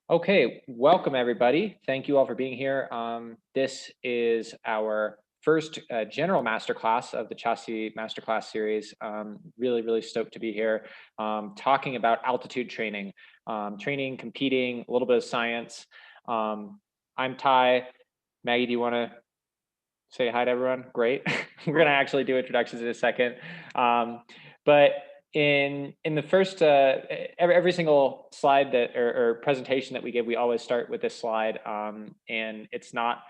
Okay, welcome everybody. Thank you all for being here. This is our first general masterclass of the Chaski Masterclass series. Really stoked to be here, talking about altitude training, training, competing, a little bit of science. Um, I'm Ty. Maggie, do you want to say hi to everyone? Great. We're gonna actually do introductions in a second. But in the first every single slide that or presentation that we give, we always start with this slide. And it's not,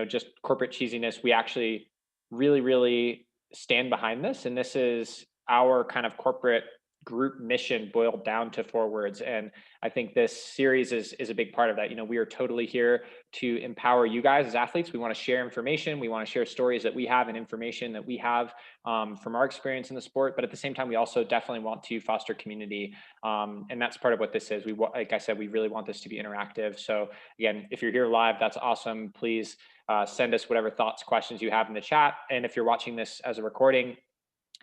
just corporate cheesiness. We actually really stand behind this. And this is our kind of corporate group mission boiled down to four words. And I think this series is a big part of that. We are totally here to empower you guys as athletes. We want to share information. We want to share stories that we have and information that we have from our experience in the sport. But at the same time, we also definitely want to foster community. And that's part of what this is. Like I said, we really want this to be interactive. So again, if you're here live, that's awesome. Please send us whatever thoughts, questions you have in the chat. And if you're watching this as a recording,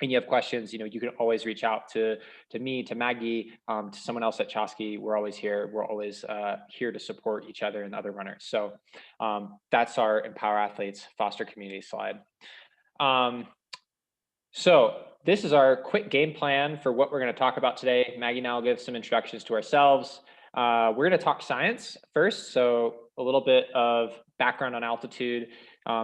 and you have questions, you can always reach out to me, to Maggie, to someone else at Chaski. We're always here. We're always here to support each other and other runners. So that's our Empower Athletes Foster Community slide. So this is our quick game plan for what we're going to talk about today. Maggie and I will give some introductions to ourselves. We're going to talk science first. So a little bit of background on altitude,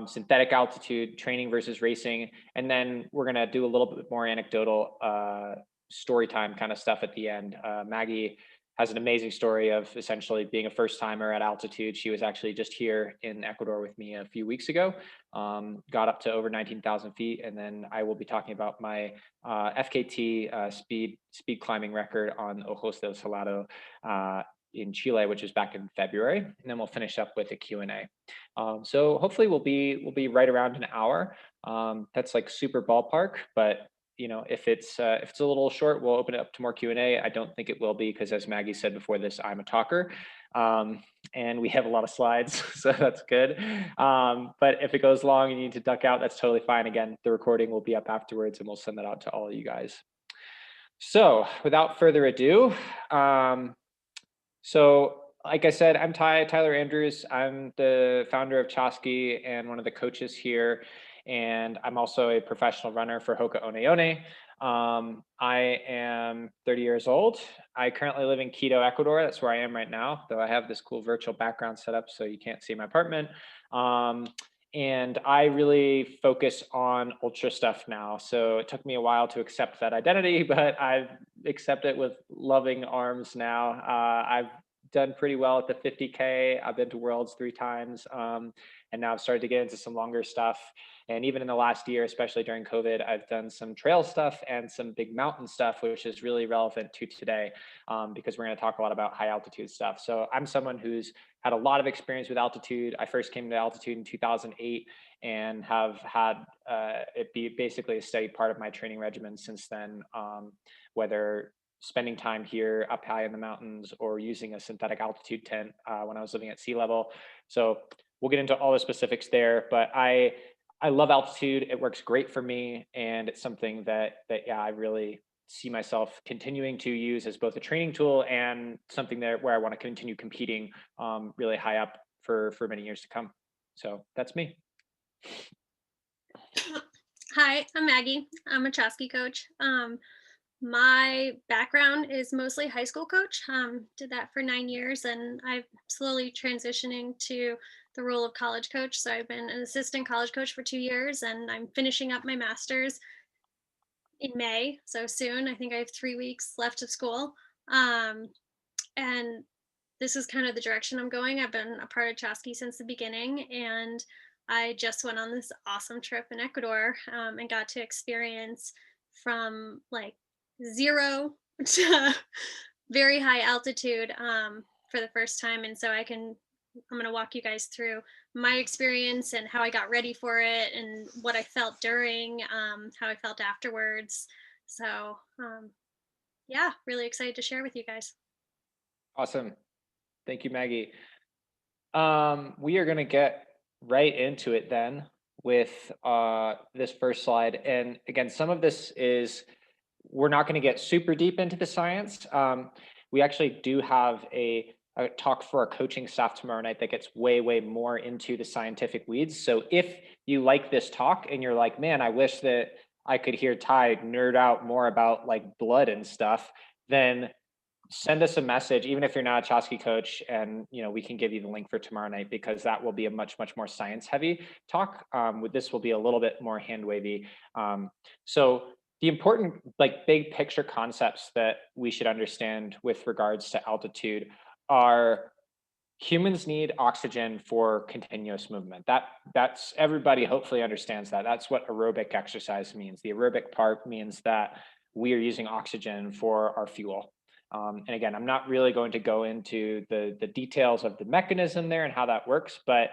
synthetic altitude, training versus racing. And then we're going to do a little bit more anecdotal story time kind of stuff at the end. Maggie has an amazing story of essentially being a first timer at altitude. She was actually just here in Ecuador with me a few weeks ago, got up to over 19,000 feet. And then I will be talking about my FKT speed climbing record on Ojos del Salado in Chile, which is back in February. And then we'll finish up with a Q&A. So hopefully we'll be right around an hour. That's like super ballpark, but if it's a little short, we'll open it up to more Q&A. I don't think it will be because, as Maggie said before this, I'm a talker, and we have a lot of slides, so that's good. But if it goes long and you need to duck out, that's totally fine. Again, the recording will be up afterwards, and we'll send that out to all of you guys. So without further ado, so like I said, I'm Tyler Andrews. I'm the founder of Chaski and one of the coaches here. And I'm also a professional runner for Hoka One One. I am 30 years old. I currently live in Quito, Ecuador. That's where I am right now, though I have this cool virtual background set up so you can't see my apartment. And I really focus on ultra stuff now. So it took me a while to accept that identity, but I've accepted it with loving arms now. I've done pretty well at the 50K. I've been to Worlds 3 times. And now I've started to get into some longer stuff. And even in the last year, especially during COVID, I've done some trail stuff and some big mountain stuff, which is really relevant to today, because we're going to talk a lot about high altitude stuff. So I'm someone who's had a lot of experience with altitude. I first came to altitude in 2008 and have had it be basically a steady part of my training regimen since then, whether spending time here up high in the mountains or using a synthetic altitude tent when I was living at sea level. So we'll get into all the specifics there, but I love altitude. It works great for me. And it's something that I really see myself continuing to use as both a training tool and something where I want to continue competing really high up for many years to come. So that's me. Hi, I'm Maggie. I'm a Chaski coach. My background is mostly high school coach. Did that for 9 years, and I'm slowly transitioning to the role of college coach. So I've been an assistant college coach for 2 years, and I'm finishing up my master's in May. So soon, I think I have 3 weeks left of school. And this is kind of the direction I'm going. I've been a part of Chaski since the beginning, and I just went on this awesome trip in Ecuador, and got to experience from like zero to very high altitude, for the first time. And so I'm going to walk you guys through my experience and how I got ready for it and what I felt during, how I felt afterwards. So, yeah, really excited to share with you guys. Awesome. Thank you, Maggie. We are going to get right into it then with this first slide. And again, some of this we're not going to get super deep into the science. We actually do have a a talk for our coaching staff tomorrow night that gets way, way more into the scientific weeds. So if you like this talk and you're like, man, I wish that I could hear Ty nerd out more about like blood and stuff, then send us a message, even if you're not a Chaski coach, and we can give you the link for tomorrow night, because that will be a much, much more science heavy talk. With this will be a little bit more hand wavy. So the important like big picture concepts that we should understand with regards to altitude are: humans need oxygen for continuous movement. That's everybody hopefully understands that. That's what aerobic exercise means. The aerobic part means that we are using oxygen for our fuel. And again, I'm not really going to go into the details of the mechanism there and how that works, but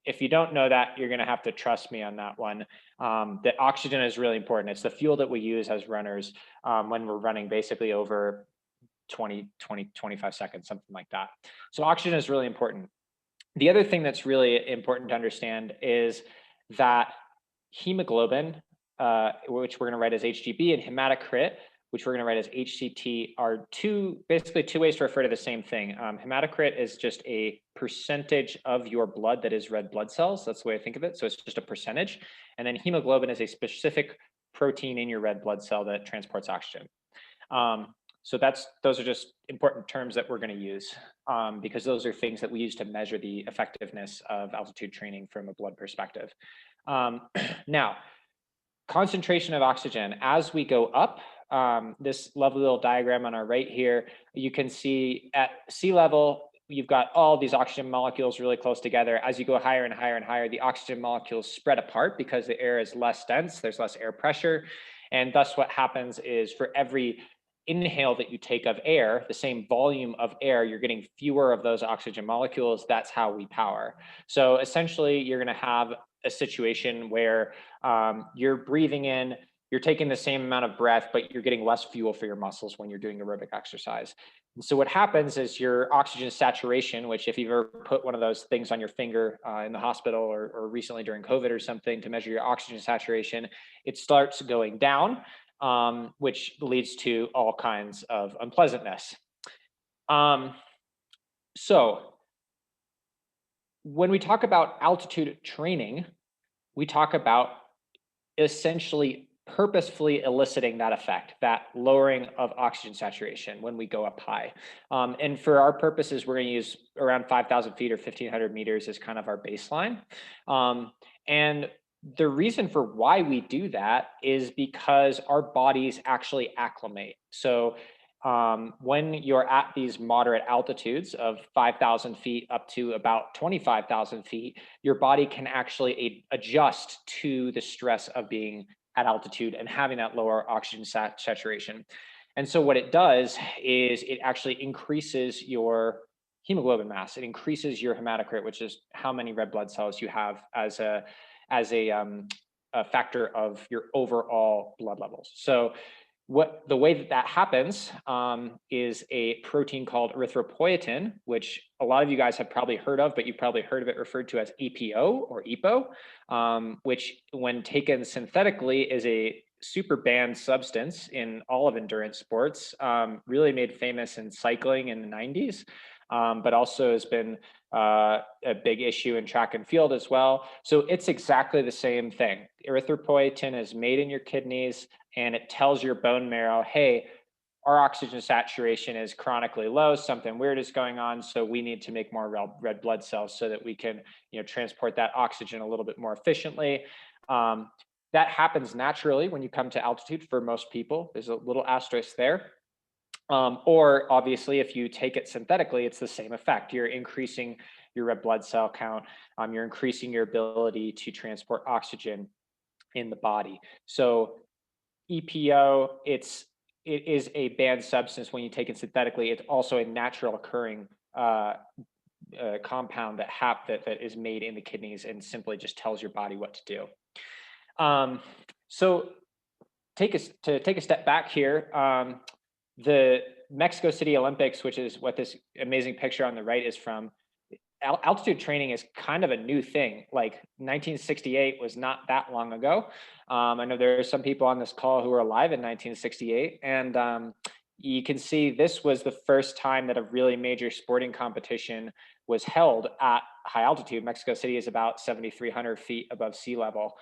if you don't know that, you're going to have to trust me on that one. That oxygen is really important. It's the fuel that we use as runners when we're running basically over 25 seconds, something like that. So oxygen is really important. The other thing that's really important to understand is that hemoglobin, which we're going to write as HGB, and hematocrit, which we're going to write as HCT, are basically two ways to refer to the same thing. Hematocrit is just a percentage of your blood that is red blood cells. That's the way I think of it. So it's just a percentage. And then hemoglobin is a specific protein in your red blood cell that transports oxygen. So those are just important terms that we're going to use because those are things that we use to measure the effectiveness of altitude training from a blood perspective. Now, concentration of oxygen as we go up. This lovely little diagram on our right here, you can see at sea level, you've got all these oxygen molecules really close together. As you go higher and higher and higher, the oxygen molecules spread apart because the air is less dense, there's less air pressure. And thus what happens is for every inhale that you take of air, the same volume of air, you're getting fewer of those oxygen molecules. That's how we power. So essentially, you're going to have a situation where you're breathing in, you're taking the same amount of breath, but you're getting less fuel for your muscles when you're doing aerobic exercise. And so what happens is your oxygen saturation, which if you've ever put one of those things on your finger in the hospital or recently during COVID or something to measure your oxygen saturation, it starts going down, which leads to all kinds of unpleasantness. So when we talk about altitude training, we talk about essentially purposefully eliciting that effect, that lowering of oxygen saturation when we go up high. And for our purposes, we're going to use around 5,000 feet or 1,500 meters as kind of our baseline. And the reason for why we do that is because our bodies actually acclimate. So when you're at these moderate altitudes of 5,000 feet up to about 25,000 feet, your body can actually adjust to the stress of being at altitude and having that lower oxygen saturation. And so what it does is it actually increases your hemoglobin mass. It increases your hematocrit, which is how many red blood cells you have as a factor of your overall blood levels. So the way that happens is a protein called erythropoietin, which a lot of you guys have probably heard of, but you've probably heard of it referred to as EPO or EPO, which when taken synthetically is a super banned substance in all of endurance sports, really made famous in cycling in the 90s, but also has been a big issue in track and field as well. So it's exactly the same thing. Erythropoietin is made in your kidneys, and it tells your bone marrow, hey, our oxygen saturation is chronically low, something weird is going on, so we need to make more red blood cells so that we can transport that oxygen a little bit more efficiently. That happens naturally when you come to altitude for most people. There's a little asterisk there. Or obviously, if you take it synthetically, it's the same effect. You're increasing your red blood cell count. You're increasing your ability to transport oxygen in the body. So EPO, it is a banned substance when you take it synthetically. It's also a natural occurring compound that is made in the kidneys and simply just tells your body what to do. So take a step back here. The Mexico City Olympics, which is what this amazing picture on the right is from, altitude training is kind of a new thing. Like 1968 was not that long ago. I know there are some people on this call who were alive in 1968, and you can see this was the first time that a really major sporting competition was held at high altitude. Mexico City is about 7,300 feet above sea level.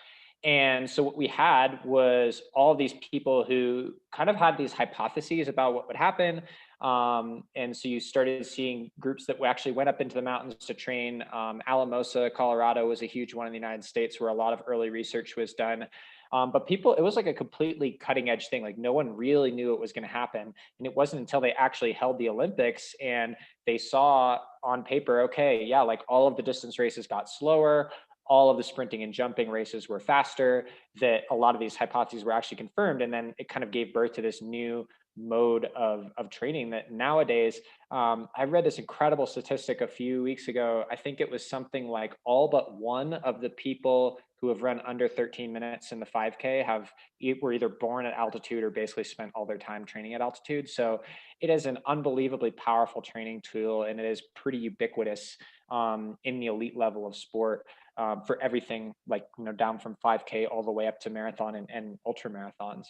And so what we had was all these people who kind of had these hypotheses about what would happen. And so you started seeing groups that actually went up into the mountains to train. Alamosa, Colorado was a huge one in the United States where a lot of early research was done. But people, it was like a completely cutting edge thing. Like no one really knew it was going to happen. And it wasn't until they actually held the Olympics and they saw on paper, okay, yeah, like all of the distance races got slower, all of the sprinting and jumping races were faster, that a lot of these hypotheses were actually confirmed. And then it kind of gave birth to this new mode of training that nowadays, I read this incredible statistic a few weeks ago. I think it was something like all but one of the people who have run under 13 minutes in the 5K were either born at altitude or basically spent all their time training at altitude. So it is an unbelievably powerful training tool, and it is pretty ubiquitous in the elite level of sport for everything, like down from 5K all the way up to marathon and ultra marathons.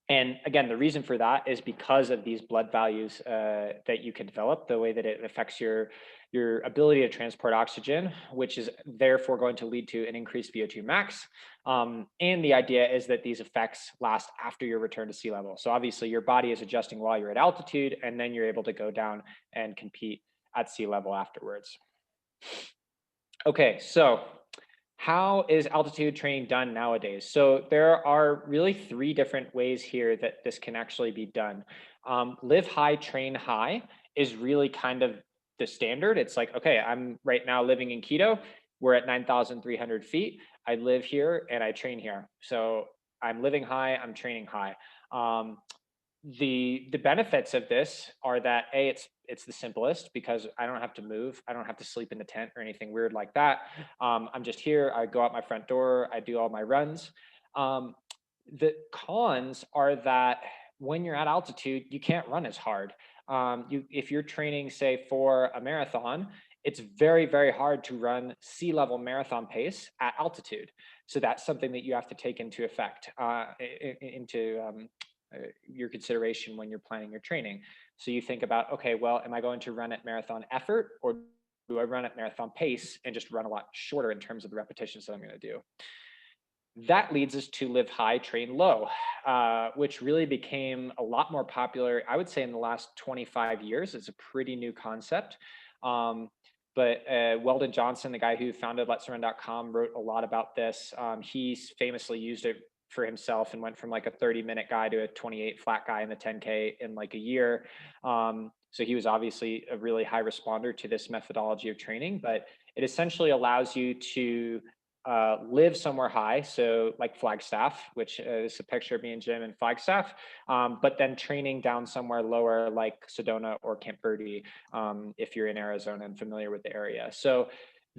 And again, the reason for that is because of these blood values that you can develop, the way that it affects your ability to transport oxygen, which is therefore going to lead to an increased VO2 max. And the idea is that these effects last after your return to sea level. So obviously your body is adjusting while you're at altitude, and then you're able to go down and compete at sea level afterwards. Okay, so how is altitude training done nowadays? So there are really three different ways here that this can actually be done. Live high, train high is really kind of the standard. It's like, okay, I'm right now living in Quito. We're at 9,300 feet. I live here and I train here. So I'm living high, I'm training high. The benefits of this are that it's the simplest because I don't have to move, I don't have to sleep in the tent or anything weird like that. I'm just here, I go out my front door, I do all my runs. um, the cons are that when you're at altitude you can't run as hard. If you're training say for a marathon, it's very very hard to run sea level marathon pace at altitude. So that's something that you have to take into effect into your consideration when you're planning your training. So you think about, okay, well, am I going to run at marathon effort, or do I run at marathon pace and just run a lot shorter in terms of the repetitions that I'm going to do? That leads us to live high, train low, which really became a lot more popular, I would say, in the last 25 years. It's a pretty new concept. Um, but Weldon Johnson, the guy who founded Let'sRun.com, wrote a lot about this. He's famously used it for himself and went from like a 30-minute guy to a 28 flat guy in the 10K in like a year. So he was obviously a really high responder to this methodology of training, but it essentially allows you to live somewhere high, so like Flagstaff, which is a picture of me and Jim in Flagstaff, but then training down somewhere lower like Sedona or Camp Verde, if you're in Arizona and familiar with the area. So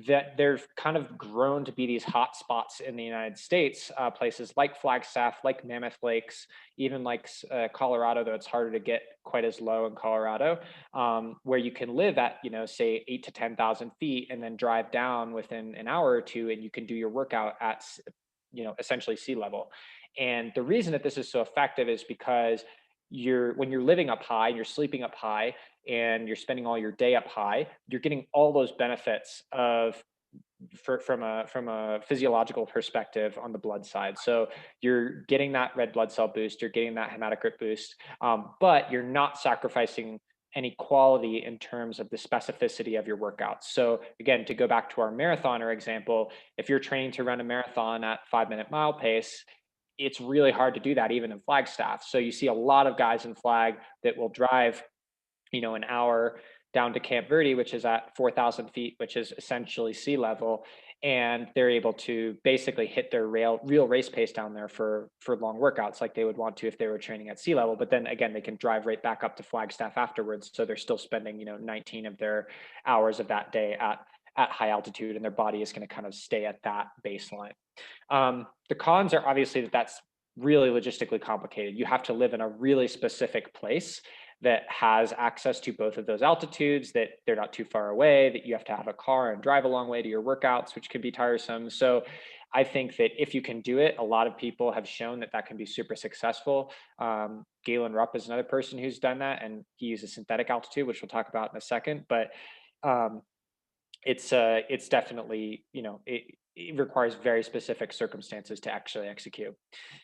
that they've kind of grown to be these hot spots in the United States, places like Flagstaff, like Mammoth Lakes, even like Colorado, though it's harder to get quite as low in Colorado, where you can live at, say 8 to 10,000 feet and then drive down within an hour or two, and you can do your workout at, essentially sea level. And the reason that this is so effective is because when you're living up high and you're sleeping up high and you're spending all your day up high, you're getting all those benefits from a physiological perspective on the blood side. So you're getting that red blood cell boost, you're getting that hematocrit boost, but you're not sacrificing any quality in terms of the specificity of your workouts. So again, to go back to our marathoner example, if you're training to run a marathon at 5-minute mile pace, it's really hard to do that even in Flagstaff. So you see a lot of guys in Flag that will drive an hour down to Camp Verde, which is at 4,000 feet, which is essentially sea level. And they're able to basically hit their real race pace down there for long workouts like they would want to if they were training at sea level. But then again, they can drive right back up to Flagstaff afterwards. So they're still spending, 19 of their hours of that day at high altitude, and their body is going to kind of stay at that baseline. The cons are obviously that's really logistically complicated. You have to live in a really specific place that has access to both of those altitudes, that they're not too far away, that you have to have a car and drive a long way to your workouts, which can be tiresome. So I think that if you can do it, a lot of people have shown that that can be super successful. Galen Rupp is another person who's done that, and he uses synthetic altitude, which we'll talk about in a second. But um, it's definitely, it requires very specific circumstances to actually execute.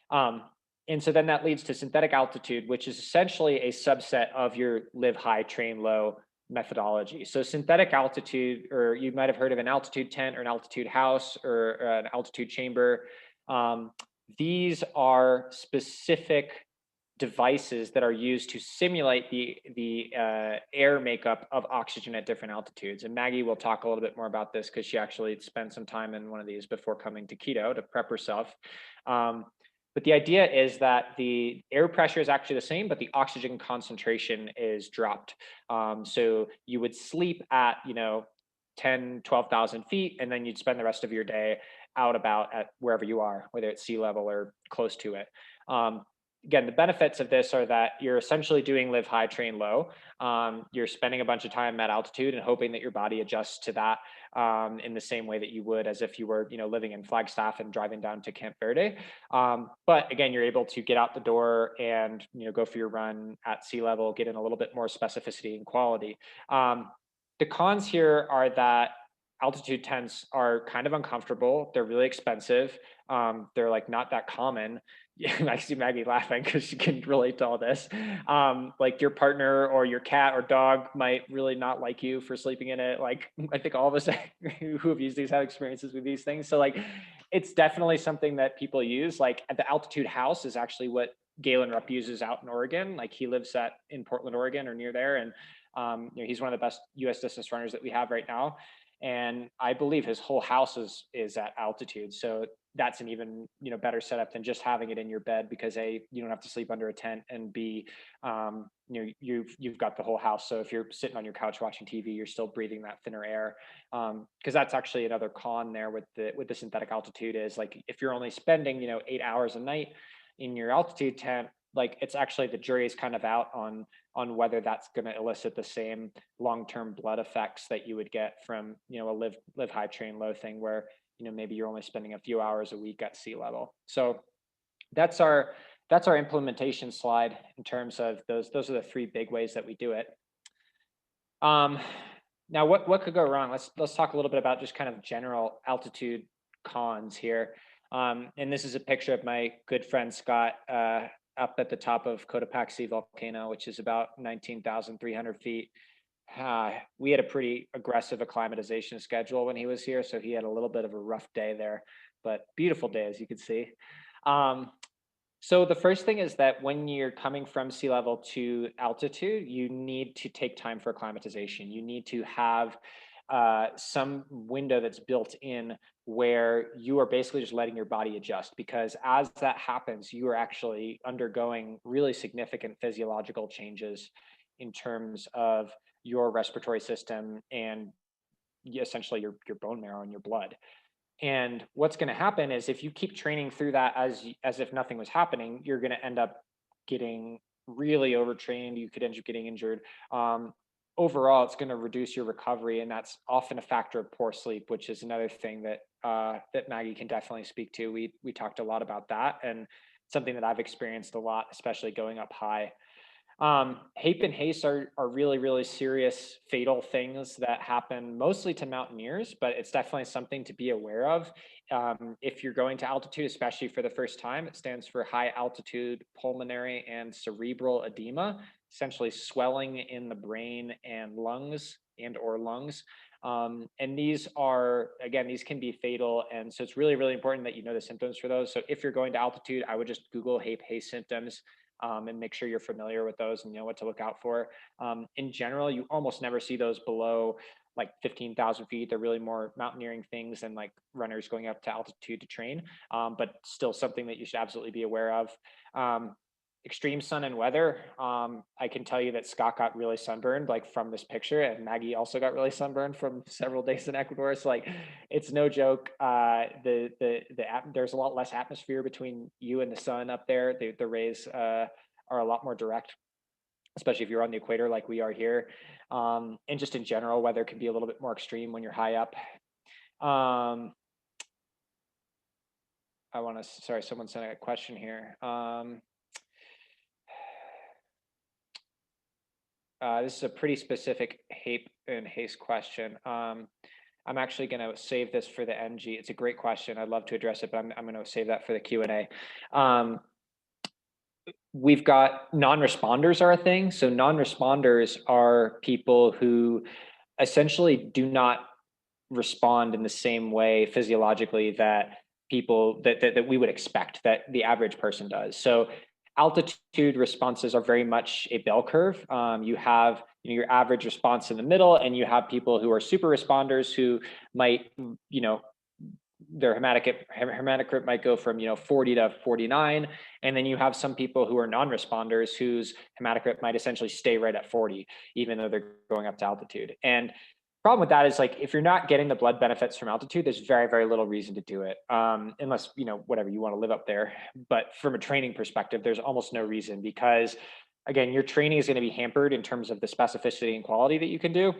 Um, and so then that leads to synthetic altitude, which is essentially a subset of your live high, train low methodology. So synthetic altitude, or you might have heard of an altitude tent or an altitude house or an altitude chamber. Um, these are specific devices that are used to simulate the air makeup of oxygen at different altitudes. And Maggie will talk a little bit more about this because she actually spent some time in one of these before coming to keto to prep herself. Um, but the idea is that the air pressure is actually the same, but the oxygen concentration is dropped. So you would sleep at, 10, 12,000 feet, and then you'd spend the rest of your day out about at wherever you are, whether it's sea level or close to it. Again, the benefits of this are that you're essentially doing live high, train low. You're spending a bunch of time at altitude and hoping that your body adjusts to that in the same way that you would as if you were, living in Flagstaff and driving down to Camp Verde. But again, you're able to get out the door and go for your run at sea level, get in a little bit more specificity and quality. The cons here are that altitude tents are kind of uncomfortable. They're really expensive. They're like not that common. I see Maggie laughing because she can relate to all this. Like your partner or your cat or dog might really not like you for sleeping in it. Like I think all of us who have used these have experiences with these things. So like it's definitely something that people use. Like at the altitude house is actually what Galen Rupp uses out in Oregon. Like he lives in Portland, Oregon or near there. And he's one of the best US distance runners that we have right now. And I believe his whole house is at altitude. So that's an even better setup than just having it in your bed because A, you don't have to sleep under a tent, and B, you've got the whole house. So if you're sitting on your couch watching TV, you're still breathing that thinner air. Because that's actually another con there with the synthetic altitude is like if you're only spending 8 hours a night in your altitude tent, like it's actually the jury is kind of out on whether that's going to elicit the same long-term blood effects that you would get from a live high, train low thing where maybe you're only spending a few hours a week at sea level. So that's our implementation slide in terms of those are the three big ways that we do it. Now what could go wrong? Let's talk a little bit about just kind of general altitude cons here. And this is a picture of my good friend Scott up at the top of Cotopaxi volcano, which is about 19,300 feet. We had a pretty aggressive acclimatization schedule when he was here, so he had a little bit of a rough day there, but beautiful day as you can see. So the first thing is that when you're coming from sea level to altitude, you need to take time for acclimatization. You need to have some window that's built in where you are basically just letting your body adjust, because as that happens, you are actually undergoing really significant physiological changes in terms of your respiratory system and essentially your bone marrow and your blood. And what's going to happen is if you keep training through that as if nothing was happening, you're going to end up getting really overtrained. You could end up getting injured. Overall, it's going to reduce your recovery, and that's often a factor of poor sleep, which is another thing that that Maggie can definitely speak to. We talked a lot about that, and something that I've experienced a lot, especially going up high. HAPE and HASTE are really, really serious, fatal things that happen mostly to mountaineers, but it's definitely something to be aware of. If you're going to altitude, especially for the first time, it stands for high altitude pulmonary and cerebral edema, essentially swelling in the brain and lungs. And these are, again, these can be fatal. And so it's really, really important that you know the symptoms for those. So if you're going to altitude, I would just Google HAPE, HASTE symptoms and make sure you're familiar with those and you know what to look out for. In general, you almost never see those below like 15,000 feet. They're really more mountaineering things and like runners going up to altitude to train, but still something that you should absolutely be aware of. Extreme sun and weather. I can tell you that Scott got really sunburned like from this picture, and Maggie also got really sunburned from several days in Ecuador. So like, it's no joke. There's a lot less atmosphere between you and the sun up there. The rays are a lot more direct, especially if you're on the equator like we are here. And just in general, weather can be a little bit more extreme when you're high up. I want to, sorry, someone sent a question here. This is a pretty specific HAPE and haste question. I'm actually going to save this for the NG. It's a great question. I'd love to address it, but I'm going to save that for the Q&A. We've got non-responders are a thing. So non-responders are people who essentially do not respond in the same way physiologically that people that we would expect that the average person does. So altitude responses are very much a bell curve. You have your average response in the middle, and you have people who are super responders who might, their hematocrit might go from 40 to 49, and then you have some people who are non-responders whose hematocrit might essentially stay right at 40, even though they're going up to altitude. And problem with that is, like, if you're not getting the blood benefits from altitude, there's very, very little reason to do it, unless whatever you want to live up there. But from a training perspective, there's almost no reason, because again, your training is going to be hampered in terms of the specificity and quality that you can do.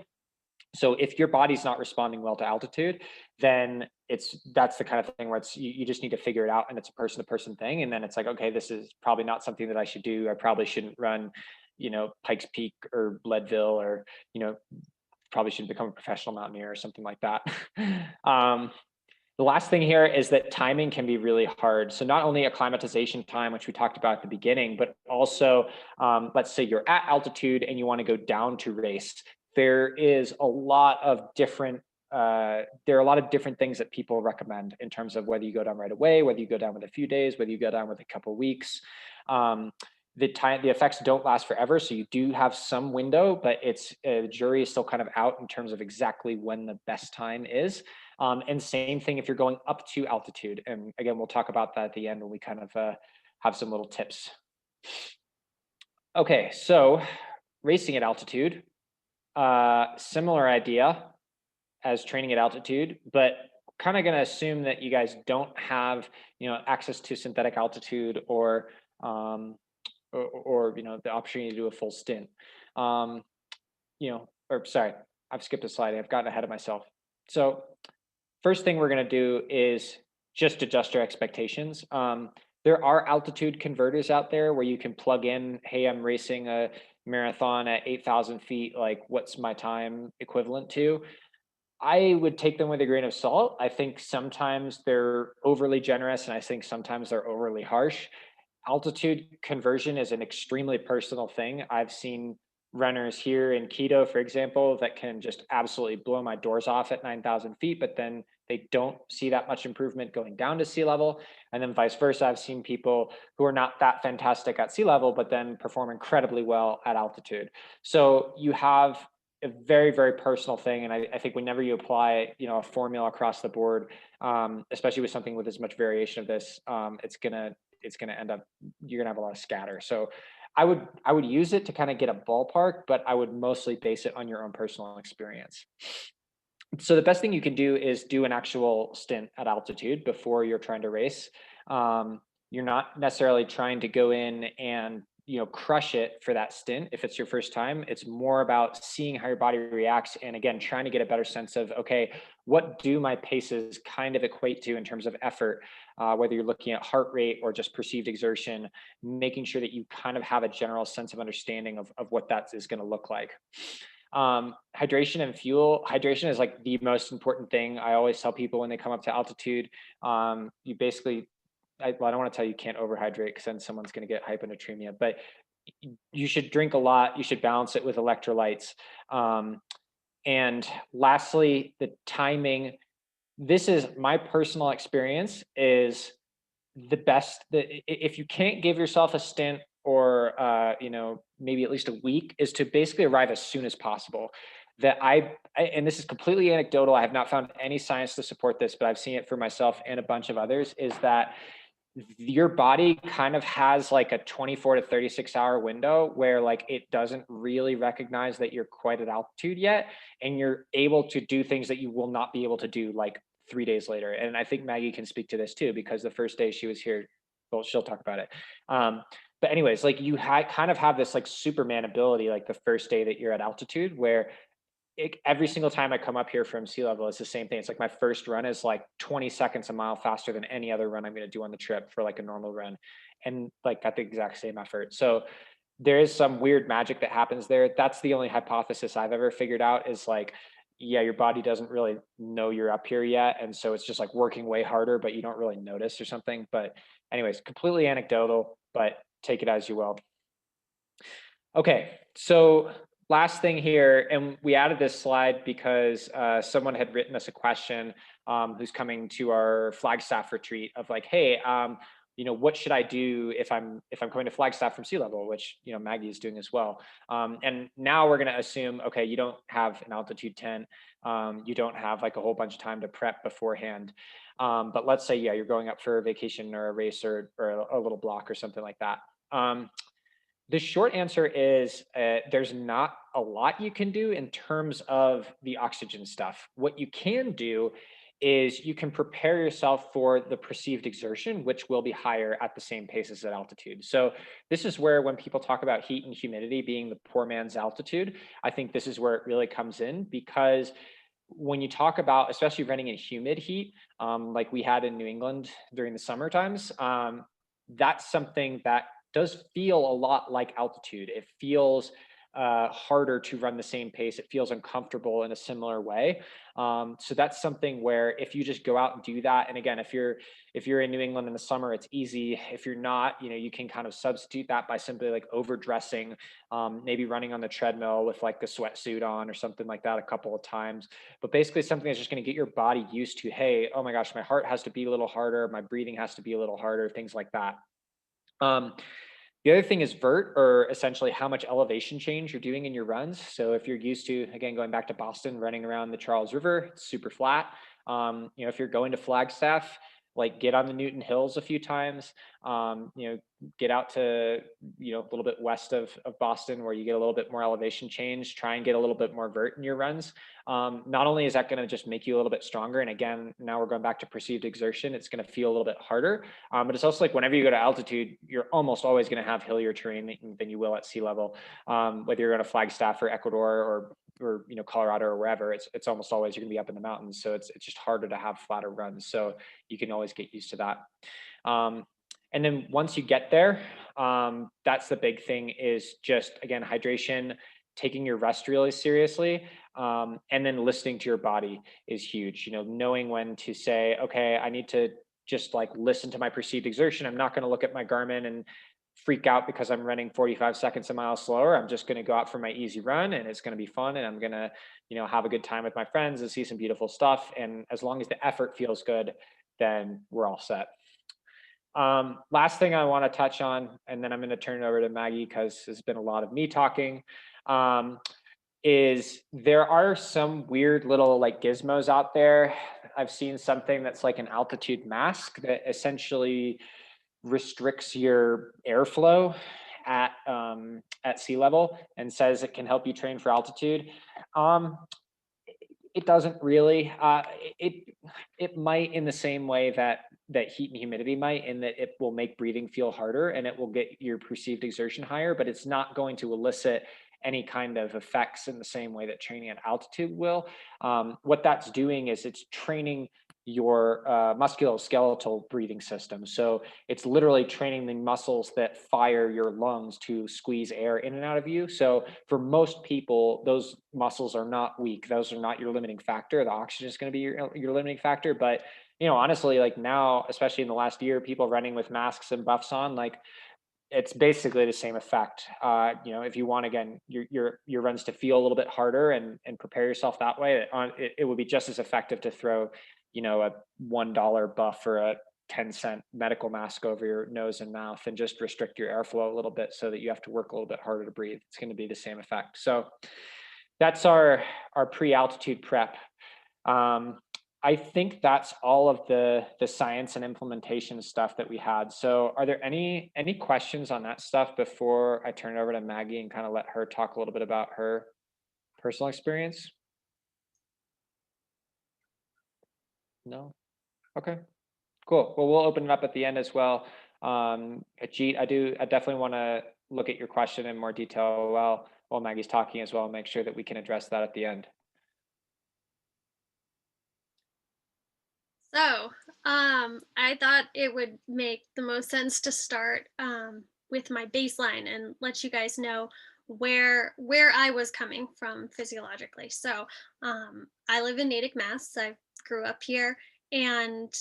So if your body's not responding well to altitude, then that's the kind of thing where you just need to figure it out, and it's a person to person thing. And then it's like, okay, this is probably not something that I should do. I probably shouldn't run, Pikes Peak or Leadville, or, probably shouldn't become a professional mountaineer or something like that. The last thing here is that timing can be really hard. So not only acclimatization time, which we talked about at the beginning, but also, let's say you're at altitude and you want to go down to race. There is a lot of different there are a lot of different things that people recommend in terms of whether you go down right away, whether you go down with a few days, whether you go down with a couple of weeks. The effects don't last forever, so you do have some window, but the jury is still kind of out in terms of exactly when the best time is. And same thing if you're going up to altitude. And again, we'll talk about that at the end when we kind of have some little tips. Okay, so racing at altitude, similar idea as training at altitude, but kind of going to assume that you guys don't have, access to synthetic altitude or the opportunity to do a full stint. Or sorry, I've skipped a slide. I've gotten ahead of myself. So first thing we're going to do is just adjust your expectations. There are altitude converters out there where you can plug in, hey, I'm racing a marathon at 8,000 feet. Like, what's my time equivalent to? I would take them with a grain of salt. I think sometimes they're overly generous, and I think sometimes they're overly harsh. Altitude conversion is an extremely personal thing. I've seen runners here in Quito, for example, that can just absolutely blow my doors off at 9,000 feet, but then they don't see that much improvement going down to sea level. And then vice versa, I've seen people who are not that fantastic at sea level, but then perform incredibly well at altitude. So you have a very, very personal thing. And I think whenever you apply, a formula across the board, especially with something with as much variation of this, it's gonna end up, you're gonna have a lot of scatter. So I would use it to kind of get a ballpark, but I would mostly base it on your own personal experience. So the best thing you can do is do an actual stint at altitude before you're trying to race. You're not necessarily trying to go in and crush it for that stint. If it's your first time, it's more about seeing how your body reacts, and again, trying to get a better sense of, okay, what do my paces kind of equate to in terms of effort, whether you're looking at heart rate or just perceived exertion, making sure that you kind of have a general sense of understanding of what that is going to look like. Hydration and fuel. Hydration is like the most important thing. I always tell people when they come up to altitude, you basically, I don't want to tell you can't overhydrate, because then someone's going to get hyponatremia, but you should drink a lot. You should balance it with electrolytes. And lastly, the timing. This is my personal experience, is the best. If you can't give yourself a stint, or maybe at least a week, is to basically arrive as soon as possible. That and this is completely anecdotal, I have not found any science to support this, but I've seen it for myself and a bunch of others, is that your body kind of has like a 24 to 36 hour window where, like, it doesn't really recognize that you're quite at altitude yet, and you're able to do things that you will not be able to do like 3 days later. And I think Maggie can speak to this too, because the first day she was here, well, she'll talk about it. But anyways, like, you kind of have this like Superman ability, like the first day that you're at altitude, where every single time I come up here from sea level, it's the same thing. It's like my first run is like 20 seconds a mile faster than any other run I'm going to do on the trip for like a normal run, and like at the exact same effort. So there is some weird magic that happens there. That's the only hypothesis I've ever figured out is like, yeah, your body doesn't really know you're up here yet. And so it's just like working way harder, but you don't really notice or something. But anyways, completely anecdotal, but take it as you will. Okay, so last thing here, and we added this slide because someone had written us a question who's coming to our Flagstaff retreat of like, hey, what should I do if I'm coming to Flagstaff from sea level, which Maggie is doing as well. And now we're going to assume, okay, you don't have an altitude tent, you don't have like a whole bunch of time to prep beforehand. But let's say, yeah, you're going up for a vacation or a race or a little block or something like that. The short answer is there's not a lot you can do in terms of the oxygen stuff. What you can do is you can prepare yourself for the perceived exertion, which will be higher at the same pace as at altitude. So this is where when people talk about heat and humidity being the poor man's altitude, I think this is where it really comes in, because when you talk about, especially running in humid heat, like we had in New England during the summer times, that's something that does feel a lot like altitude. It feels harder to run the same pace. It feels uncomfortable in a similar way. So that's something where if you just go out and do that, and again, if you're in New England in the summer, it's easy. If you're not, you can kind of substitute that by simply like overdressing, maybe running on the treadmill with like a sweatsuit on or something like that a couple of times. But basically something that's just going to get your body used to, hey, oh my gosh, my heart has to be a little harder, my breathing has to be a little harder, things like that. The other thing is vert, or essentially how much elevation change you're doing in your runs. So if you're used to, again, going back to Boston, running around the Charles River, it's super flat. If you're going to Flagstaff, like get on the Newton Hills a few times, get out to, a little bit west of Boston where you get a little bit more elevation change, try and get a little bit more vert in your runs. Not only is that going to just make you a little bit stronger, and again, now we're going back to perceived exertion, it's going to feel a little bit harder, but it's also like whenever you go to altitude, you're almost always going to have hillier terrain than you will at sea level. Whether you're going to Flagstaff or Ecuador or Colorado or wherever, it's almost always you're going to be up in the mountains, so it's just harder to have flatter runs. So you can always get used to that. And then once you get there, that's the big thing, is just, again, hydration, taking your rest really seriously, and then listening to your body is huge. Knowing when to say, okay, I need to just like listen to my perceived exertion. I'm not going to look at my Garmin and freak out because I'm running 45 seconds a mile slower. I'm just going to go out for my easy run, and it's going to be fun, and I'm going to, have a good time with my friends and see some beautiful stuff. And as long as the effort feels good, then we're all set. Last thing I want to touch on, and then I'm going to turn it over to Maggie because there's been a lot of me talking, is there are some weird little like gizmos out there. I've seen something that's like an altitude mask that essentially restricts your airflow at sea level and says it can help you train for altitude. It doesn't really. It might, in the same way that heat and humidity might, in that it will make breathing feel harder and it will get your perceived exertion higher, but it's not going to elicit any kind of effects in the same way that training at altitude will. What that's doing is it's training your musculoskeletal breathing system. So it's literally training the muscles that fire your lungs to squeeze air in and out of you. So for most people, those muscles are not weak. Those are not your limiting factor. The oxygen is going to be your limiting factor. But honestly, like now, especially in the last year, people running with masks and buffs on, like it's basically the same effect. If you want, again, your runs to feel a little bit harder and prepare yourself that way, it would be just as effective to throw, a $1 buff or a 10-cent medical mask over your nose and mouth and just restrict your airflow a little bit so that you have to work a little bit harder to breathe. It's going to be the same effect. So that's our pre-altitude prep. I think that's all of the science and implementation stuff that we had. So are there any questions on that stuff before I turn it over to Maggie and kind of let her talk a little bit about her personal experience? No? Okay, cool. Well, we'll open it up at the end as well. Ajit, I definitely want to look at your question in more detail while Maggie's talking as well, and make sure that we can address that at the end. So, I thought it would make the most sense to start with my baseline and let you guys know where I was coming from physiologically. So, I live in Natick, Mass. I grew up here, and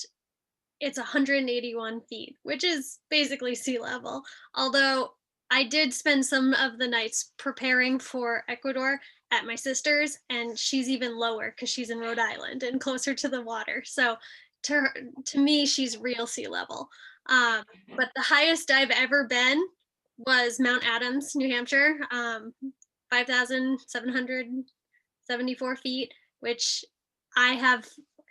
it's 181 feet, which is basically sea level. Although I did spend some of the nights preparing for Ecuador at my sister's, and she's even lower because she's in Rhode Island and closer to the water. So to her, to me, she's real sea level. Um, but the highest I've ever been was Mount Adams, New Hampshire, 5,774 feet, which I have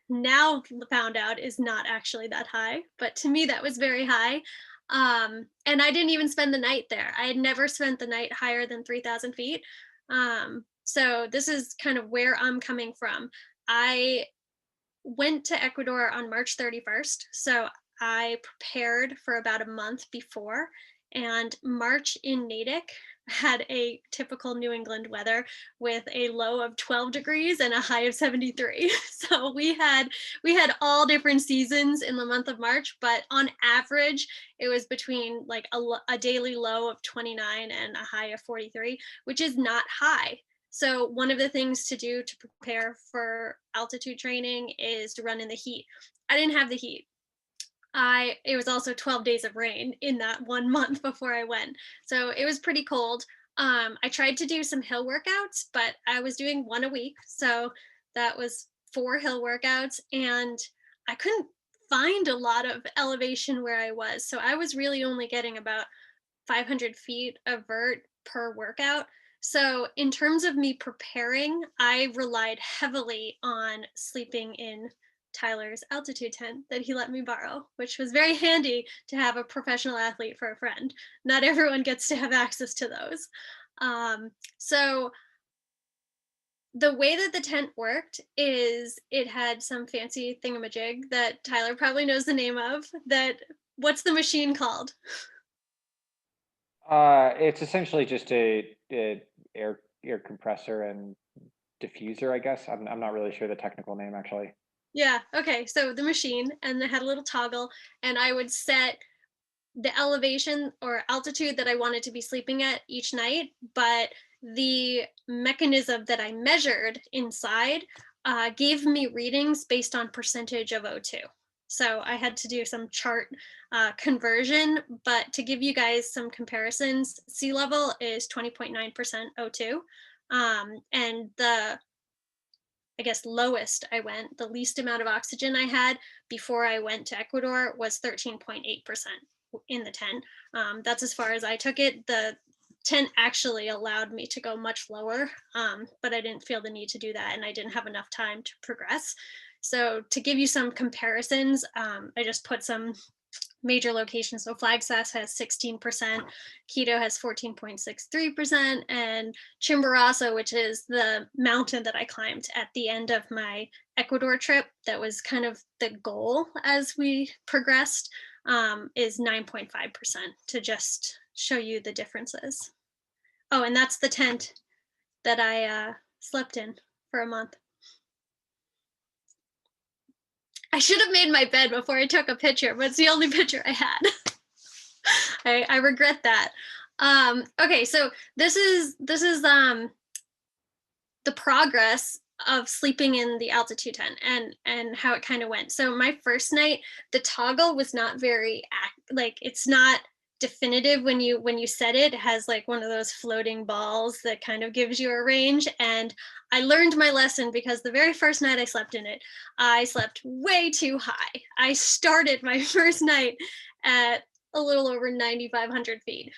now found out is not actually that high, but to me that was very high. And I didn't even spend the night there. I had never spent the night higher than 3,000 feet. So this is kind of where I'm coming from. I went to Ecuador on March 31st. So I prepared for about a month before, and March in Natick had a typical New England weather with a low of 12 degrees and a high of 73. So we had all different seasons in the month of March, but on average it was between like a daily low of 29 and a high of 43, which is not high. So one of the things to do to prepare for altitude training is to run in the heat. I didn't have the heat. I It was also 12 days of rain in that 1 month before I went. So it was pretty cold. I tried to do some hill workouts, but I was doing one a week. So that was 4 hill workouts, and I couldn't find a lot of elevation where I was. So I was really only getting about 500 feet of vert per workout. So, in terms of me preparing, I relied heavily on sleeping in Tyler's altitude tent that he let me borrow, which was very handy to have a professional athlete for a friend. Not everyone gets to have access to those. So, the way that the tent worked is it had some fancy thingamajig that Tyler probably knows the name of. That What's the machine called? It's essentially just a air compressor and diffuser, I guess. I'm not really sure the technical name actually. Yeah, okay, so the machine, and it had a little toggle, and I would set the elevation or altitude that I wanted to be sleeping at each night, but the mechanism that I measured inside gave me readings based on percentage of O2. So I had to do some chart conversion, but to give you guys some comparisons, sea level is 20.9% O2. And the I guess lowest I went, the least amount of oxygen I had before I went to Ecuador was 13.8% in the tent. That's as far as I took it. The tent actually allowed me to go much lower, but I didn't feel the need to do that, and I didn't have enough time to progress. So to give you some comparisons, I just put some major locations. So Flagstaff has 16%, Quito has 14.63%, and Chimborazo, which is the mountain that I climbed at the end of my Ecuador trip, that was kind of the goal as we progressed, is 9.5%, to just show you the differences. Oh, and that's the tent that I slept in for a month. I should have made my bed before I took a picture, but it's the only picture I had. I regret that. Okay, so this is the progress of sleeping in the altitude tent and how it kind of went. So my first night, the toggle was not very like it's not definitive when you set it. It has like one of those floating balls that kind of gives you a range. And I learned my lesson because the very first night I slept in it, I slept way too high. I started my first night at a little over 9,500 feet.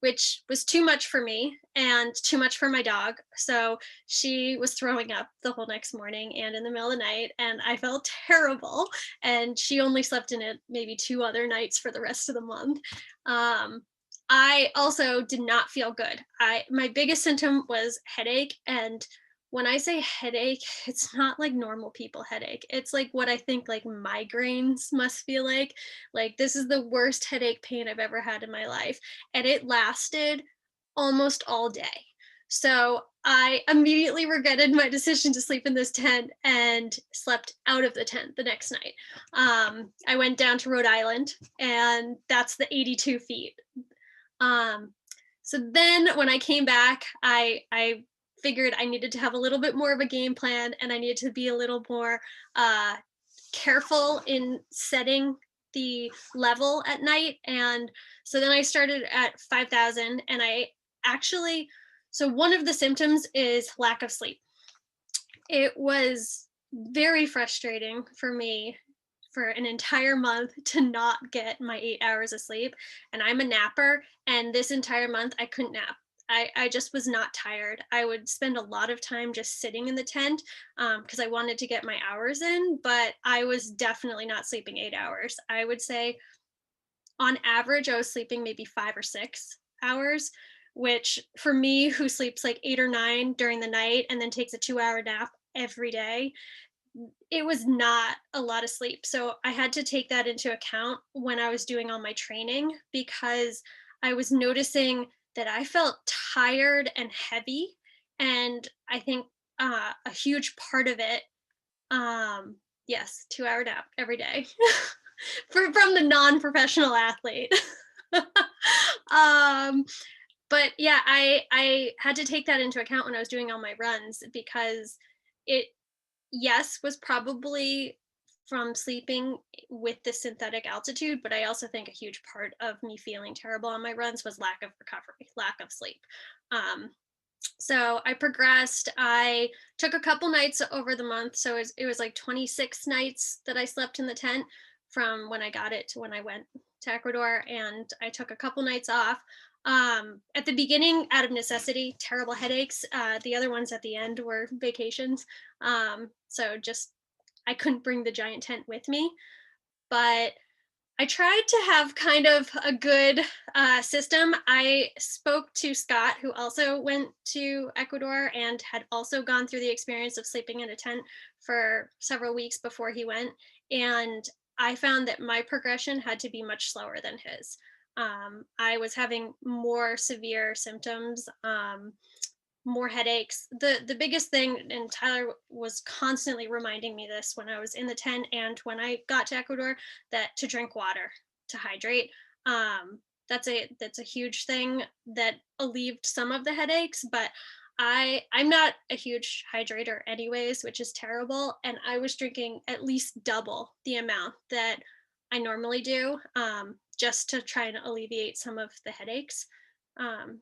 Which was too much for me and too much for my dog. So she was throwing up the whole next morning and in the middle of the night, and I felt terrible. And she only slept in it maybe 2 other nights for the rest of the month. Um, I also did not feel good. My biggest symptom was headache, and when I say headache, it's not like normal people headache. It's like what I think like migraines must feel like. Like this is the worst headache pain I've ever had in my life, and it lasted almost all day. So I immediately regretted my decision to sleep in this tent and slept out of the tent the next night. I went down to Rhode Island, and that's the 82 feet. Um, so then when I came back, I figured I needed to have a little bit more of a game plan, and I needed to be a little more careful in setting the level at night. And so then I started at 5,000, and I actually, so one of the symptoms is lack of sleep. It was very frustrating for me for an entire month to not get my 8 hours of sleep. And I'm a napper, and this entire month I couldn't nap. I just was not tired. I would spend a lot of time just sitting in the tent because I wanted to get my hours in, but I was definitely not sleeping 8 hours. I would say on average, I was sleeping maybe 5 or 6 hours, which for me, who sleeps like 8 or 9 during the night and then takes a 2 hour nap every day, it was not a lot of sleep. So I had to take that into account when I was doing all my training, because I was noticing that I felt tired and heavy. And I think a huge part of it, yes, 2 hour nap every day from the non-professional athlete. um, but yeah, I had to take that into account when I was doing all my runs, because it, yes, was probably from sleeping with the synthetic altitude, but I also think a huge part of me feeling terrible on my runs was lack of recovery, lack of sleep. Um, so I progressed. I took a couple nights over the month. So it was like 26 nights that I slept in the tent from when I got it to when I went to Ecuador. And I took a couple nights off. At the beginning, out of necessity, terrible headaches. The other ones at the end were vacations. So just, I couldn't bring the giant tent with me. But I tried to have kind of a good system. I spoke to Scott, who also went to Ecuador and had also gone through the experience of sleeping in a tent for several weeks before he went. And I found that my progression had to be much slower than his. I was having more severe symptoms. More headaches. The biggest thing, and Tyler was constantly reminding me this when I was in the tent and when I got to Ecuador, that to drink water, to hydrate. That's a huge thing that alleviated some of the headaches, but I'm not a huge hydrator anyways, which is terrible. And I was drinking at least double the amount that I normally do, just to try and alleviate some of the headaches.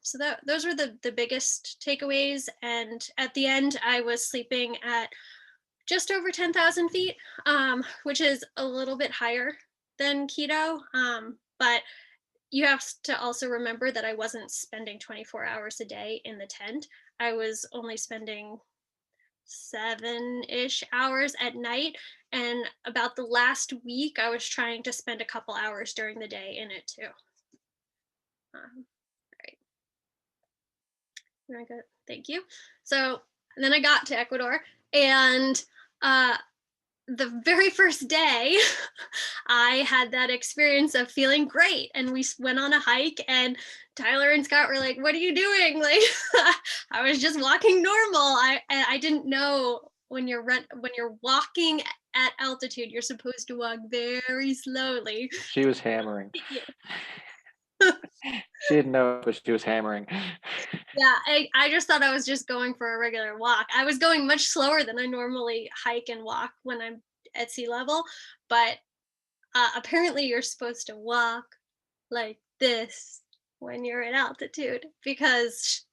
So those were the biggest takeaways. And at the end, I was sleeping at just over 10,000 feet, which is a little bit higher than keto. But you have to also remember that I wasn't spending 24 hours a day in the tent. I was only spending 7-ish hours at night. And about the last week, I was trying to spend a couple hours during the day in it too. Right. Very good. Thank you. So then I got to Ecuador, and the very first day, I had that experience of feeling great, and we went on a hike, and Tyler and Scott were like, "What are you doing?" Like, I was just walking normal. I didn't know when you're walking at altitude, you're supposed to walk very slowly. She was hammering. She didn't know, but she was hammering. Yeah, I just thought I was just going for a regular walk. I was going much slower than I normally hike and walk when I'm at sea level, but apparently you're supposed to walk like this when you're at altitude, because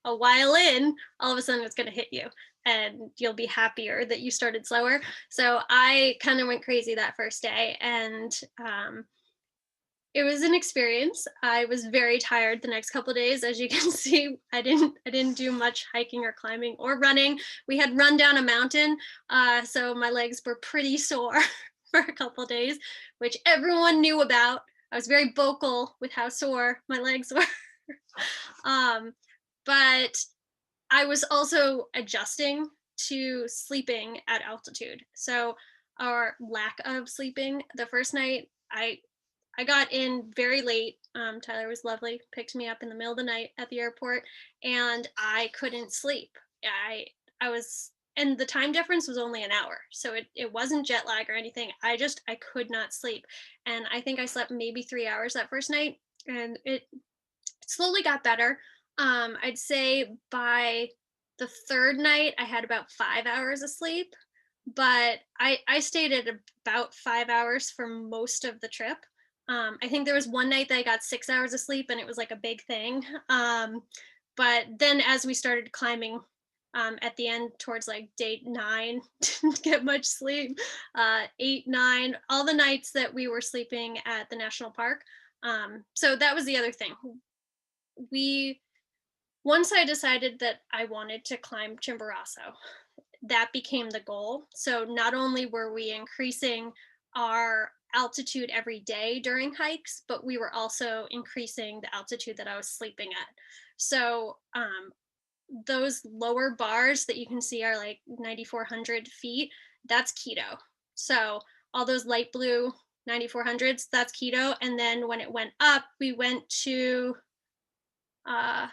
a while in, all of a sudden it's going to hit you and you'll be happier that you started slower. So I kind of went crazy that first day, and it was an experience. I was very tired the next couple of days. As you can see, I didn't do much hiking or climbing or running. We had run down a mountain, so my legs were pretty sore for a couple of days, which everyone knew about. I was very vocal with how sore my legs were. But I was also adjusting to sleeping at altitude. So, our lack of sleeping the first night, I got in very late. Tyler was lovely, picked me up in the middle of the night at the airport, and I couldn't sleep. I was, and the time difference was only an hour, so it wasn't jet lag or anything. I could not sleep, and I think I slept maybe 3 hours that first night, and it slowly got better. I'd say by the third night, I had about 5 hours of sleep, but I stayed at about 5 hours for most of the trip. I think there was one night that I got 6 hours of sleep, and it was like a big thing. But then as we started climbing at the end towards like day 9, didn't get much sleep. 8, 9, all the nights that we were sleeping at the national park. So that was the other thing. We Once I decided that I wanted to climb Chimborazo, that became the goal. So not only were we increasing our altitude every day during hikes, but we were also increasing the altitude that I was sleeping at. So those lower bars that you can see are like 9,400 feet, that's keto. So all those light blue 9,400s, that's keto. And then when it went up, we went to uh,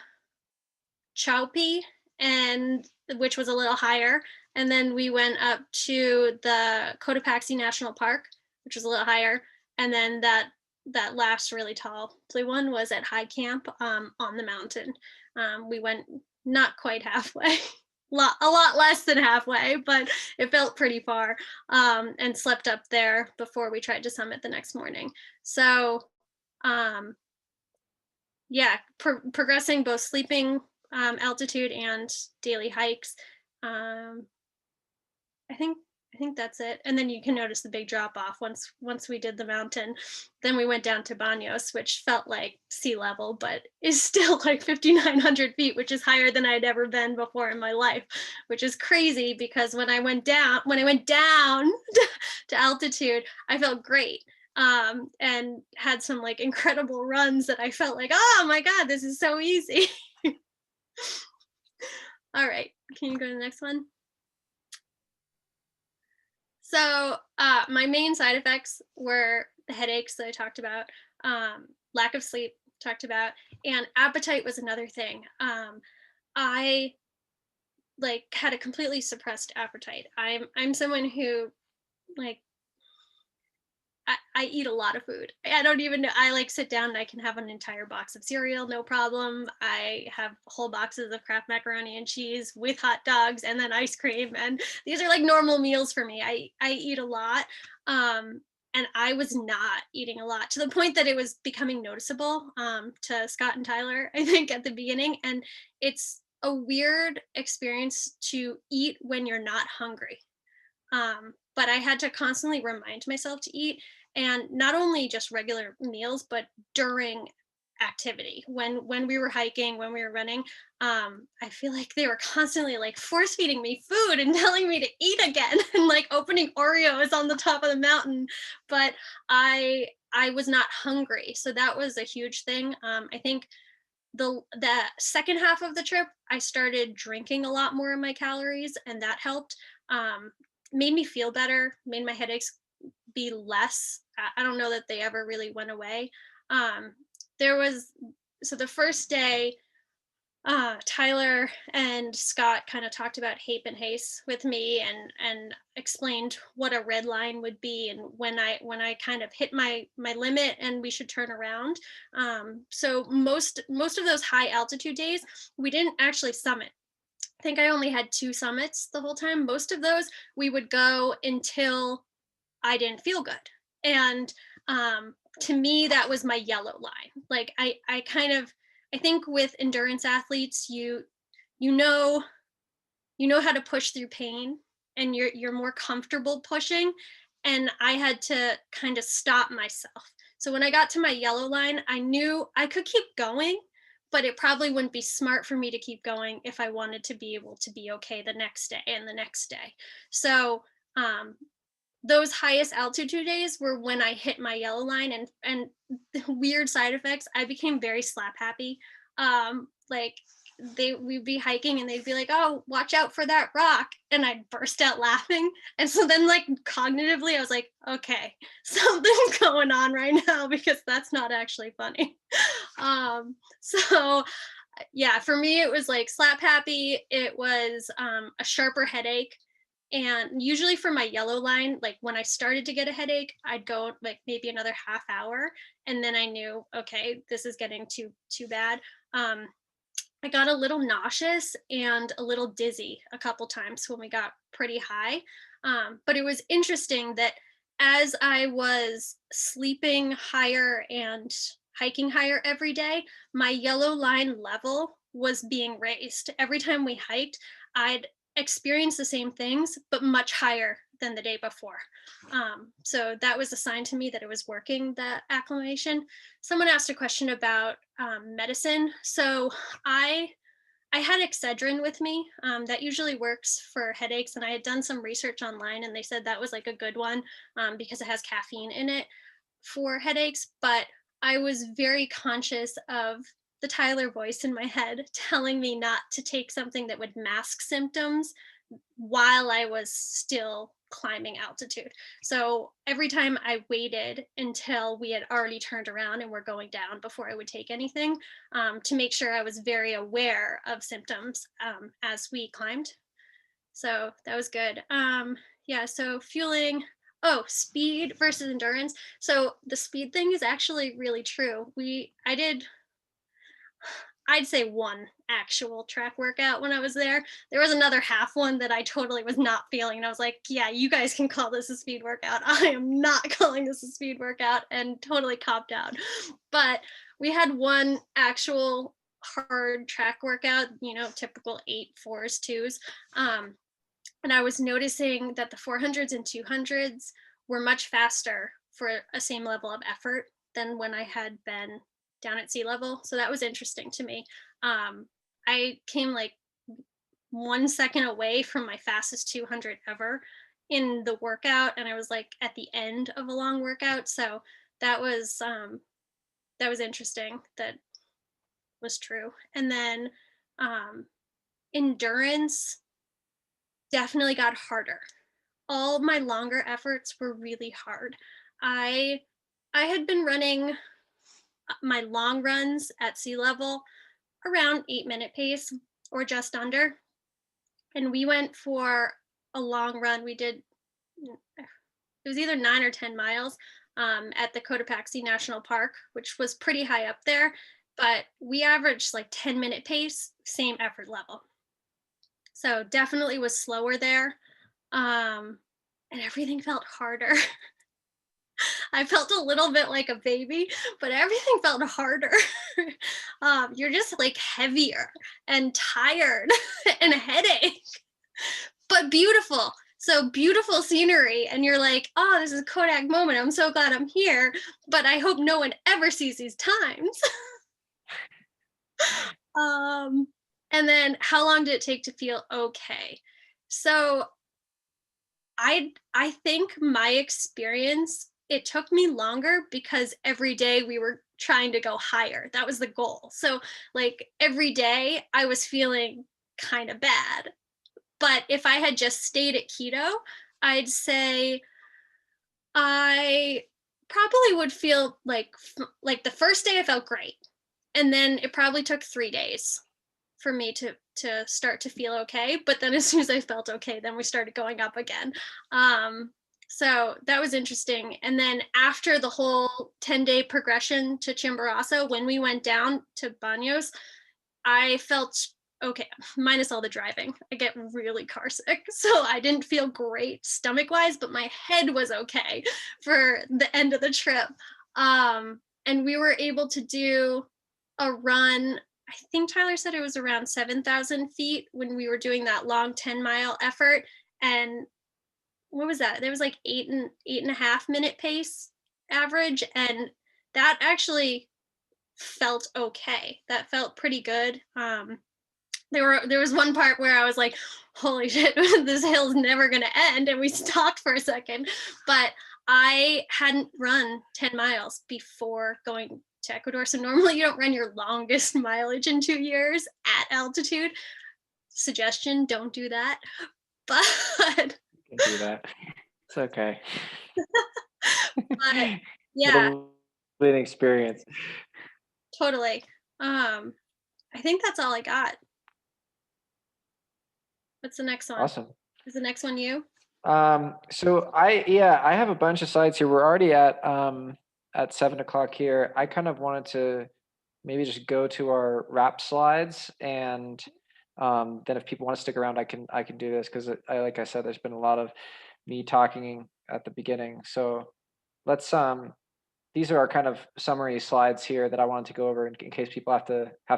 Chowpy, and which was a little higher. And then we went up to the Cotopaxi National Park, which was a little higher. And then that last really tall blue one was at High Camp on the mountain. We went not quite halfway, a lot less than halfway, but it felt pretty far, and slept up there before we tried to summit the next morning. So um, yeah, progressing both sleeping altitude and daily hikes. Um, I think I think that's it. And then you can notice the big drop off once we did the mountain. Then we went down to Banos, which felt like sea level, but is still like 5,900 feet, which is higher than I'd ever been before in my life, which is crazy because when I went down to altitude, I felt great. And had some like incredible runs that I felt like, oh my God, this is so easy. All right, can you go to the next one? So my main side effects were the headaches that I talked about, lack of sleep talked about, and appetite was another thing. I like had a completely suppressed appetite. I'm someone who like I eat a lot of food. I don't even know. I like sit down and I can have an entire box of cereal, no problem. I have whole boxes of Kraft macaroni and cheese with hot dogs and then ice cream. And these are like normal meals for me. I eat a lot. And I was not eating a lot to the point that it was becoming noticeable to Scott and Tyler, I think, at the beginning. And it's a weird experience to eat when you're not hungry. But I had to constantly remind myself to eat, and not only just regular meals, but during activity. When we were hiking, when we were running, I feel like they were constantly like force feeding me food and telling me to eat again, and like opening Oreos on the top of the mountain. But I was not hungry, so that was a huge thing. I think the second half of the trip, I started drinking a lot more of my calories, and that helped. Um, Made me feel better, made my headaches be less. I don't know that they ever really went away. Um, there was so the first day, Tyler and Scott kind of talked about Hape and Haste with me, and explained what a red line would be, and when I kind of hit my limit and we should turn around. So most of those high altitude days, we didn't actually summit. I think I only had 2 summits the whole time. Most of those we would go until I didn't feel good. And to me, that was my yellow line. Like I kind of, I think with endurance athletes, you know you know how to push through pain, and you're more comfortable pushing. And I had to kind of stop myself. So when I got to my yellow line, I knew I could keep going, but it probably wouldn't be smart for me to keep going if I wanted to be able to be okay the next day and the next day. So um, those highest altitude days were when I hit my yellow line, and weird side effects. I became very slap happy. Like we'd be hiking and they'd be like, oh, watch out for that rock. And I'd burst out laughing. And so then like cognitively, I was like, okay, something's going on right now because that's not actually funny. So yeah, for me, it was like slap happy. It was a sharper headache. And usually for my yellow line, like when I started to get a headache, I'd go like maybe another half hour. And then I knew, okay, this is getting too bad. I got a little nauseous and a little dizzy a couple times when we got pretty high. But it was interesting that as I was sleeping higher and hiking higher every day, my yellow line level was being raised. Every time we hiked, I'd experience the same things, but much higher than the day before. So that was a sign to me that it was working, that acclimation. Someone asked a question about medicine. So I I had Excedrin with me. That usually works for headaches, and I had done some research online, and they said that was like a good one because it has caffeine in it for headaches. But I was very conscious of the Tyler voice in my head telling me not to take something that would mask symptoms while I was still climbing altitude. So every time I waited until we had already turned around and were going down before I would take anything, to make sure I was very aware of symptoms as we climbed. So that was good. Yeah, so fueling. Oh, speed versus endurance. So the speed thing is actually really true. I did, I'd say, one actual track workout when I was there. There was another half one that I totally was not feeling. And I was like, yeah, you guys can call this a speed workout. I am not calling this a speed workout, and totally copped out. But we had one actual hard track workout, typical 8 4s 2s. And I was noticing that the 400s and 200s were much faster for a same level of effort than when I had been down at sea level. So that was interesting to me. I came like 1 second away from my fastest 200 ever in the workout, and I was like at the end of a long workout. So that was interesting. That was true. And then endurance definitely got harder. All my longer efforts were really hard. I I had been running my long runs at sea level around 8-minute pace or just under. And we went for a long run. We did, it was either 9 or 10 miles at the Cotopaxi National Park, which was pretty high up there. But we averaged like 10-minute pace, same effort level. So definitely was slower there. And everything felt harder. I felt a little bit like a baby, but everything felt harder. You're just like heavier and tired and a headache, but beautiful. So beautiful scenery. And you're like, oh, this is a Kodak moment. I'm so glad I'm here, but I hope no one ever sees these times. And then how long did it take to feel okay? So I think my experience, it took me longer because every day we were trying to go higher. That was the goal. So like every day I was feeling kind of bad. But if I had just stayed at keto, I'd say I probably would feel like the first day I felt great. And then it probably took 3 days for me to start to feel okay. But then as soon as I felt okay, then we started going up again. So that was interesting. And then after the whole 10-day progression to Chimborazo, when we went down to Baños, I felt okay, minus all the driving. I get really car sick. So I didn't feel great stomach wise, but my head was okay for the end of the trip. And we were able to do a run. I think Tyler said it was around 7,000 feet when we were doing that long 10-mile effort. And what was that? There was like 8.5 minute pace average. And that actually felt okay. That felt pretty good. There was one part where I was like, holy shit, this hill's never gonna end. And we stopped for a second. But I hadn't run 10 miles before going to Ecuador. So normally you don't run your longest mileage in 2 years at altitude. Suggestion, don't do that. But You can do that. It's okay. but yeah, It'll be an experience. totally. I think that's all I got. What's the next one? Awesome. Is the next one you? So I have a bunch of slides here. We're already at 7 o'clock here. I kind of wanted to maybe just go to our wrap slides, and then if people want to stick around, I can do this, because like I said, there's been a lot of me talking at the beginning. So let's these are our kind of summary slides here that I wanted to go over in case people have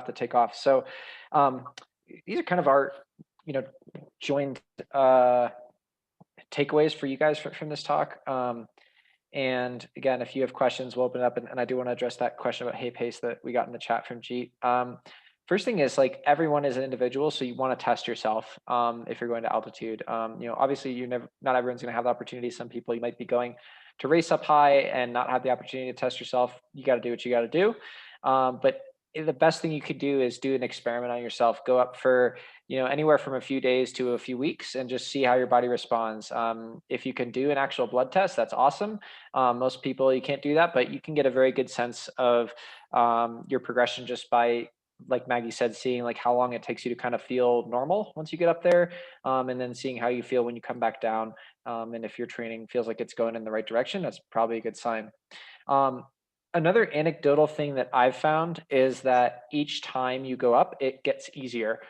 to take off. So these are kind of our, joined takeaways for you guys from this talk. And again, if you have questions, we'll open it up. And I do want to address that question about hay pace that we got in the chat from Jeet. First thing is, like, everyone is an individual, so you want to test yourself if you're going to altitude. Obviously, not everyone's going to have the opportunity. Some people, you might be going to race up high and not have the opportunity to test yourself. You got to do what you got to do. But the best thing you could do is do an experiment on yourself. Go up for anywhere from a few days to a few weeks, and just see how your body responds. If you can do an actual blood test, that's awesome. Most people, you can't do that, but you can get a very good sense of your progression just by, like Maggie said, seeing like how long it takes you to kind of feel normal once you get up there, and then seeing how you feel when you come back down. And if your training feels like it's going in the right direction, that's probably a good sign. Um, Another anecdotal thing that I've found is that each time you go up, it gets easier.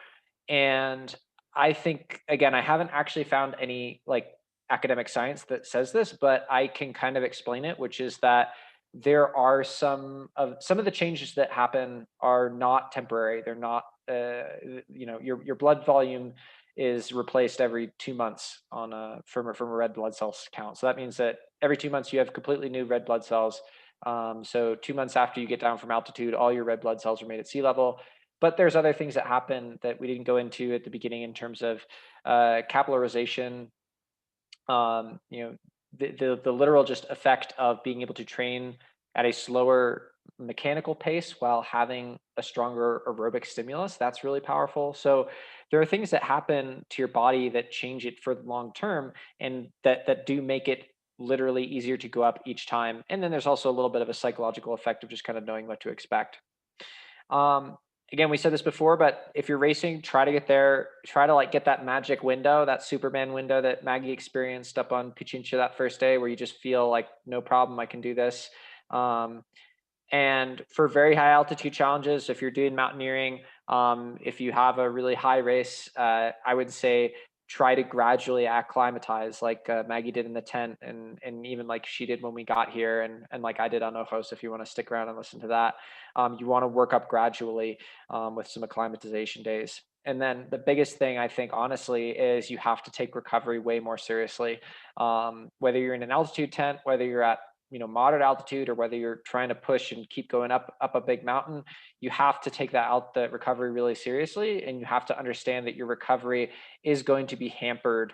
And I think, again, I haven't actually found any like academic science that says this, but I can kind of explain it, which is that there are some of the changes that happen are not temporary. They're not, your blood volume is replaced every 2 months from a red blood cells count. So that means that every 2 months you have completely new red blood cells. So 2 months after you get down from altitude, all your red blood cells are made at sea level. But there's other things that happen that we didn't go into at the beginning in terms of capillarization, the literal just effect of being able to train at a slower mechanical pace while having a stronger aerobic stimulus. That's really powerful. So there are things that happen to your body that change it for the long term, and that do make it literally easier to go up each time. And then there's also a little bit of a psychological effect of just kind of knowing what to expect. Um, Again, we said this before, but if you're racing, try to get there, try to like get that magic window, that Superman window that Maggie experienced up on Pichincha that first day, where you just feel like, no problem, I can do this. Um, and for very high altitude challenges, if you're doing mountaineering, if you have a really high race, I would say try to gradually acclimatize, like Maggie did in the tent, and even like she did when we got here, and like I did on Ojos. If you want to stick around and listen to that, you want to work up gradually with some acclimatization days. And then the biggest thing, I think, honestly, is you have to take recovery way more seriously. Whether you're in an altitude tent, whether you're at moderate altitude, or whether you're trying to push and keep going up a big mountain, you have to take the recovery really seriously, and you have to understand that your recovery is going to be hampered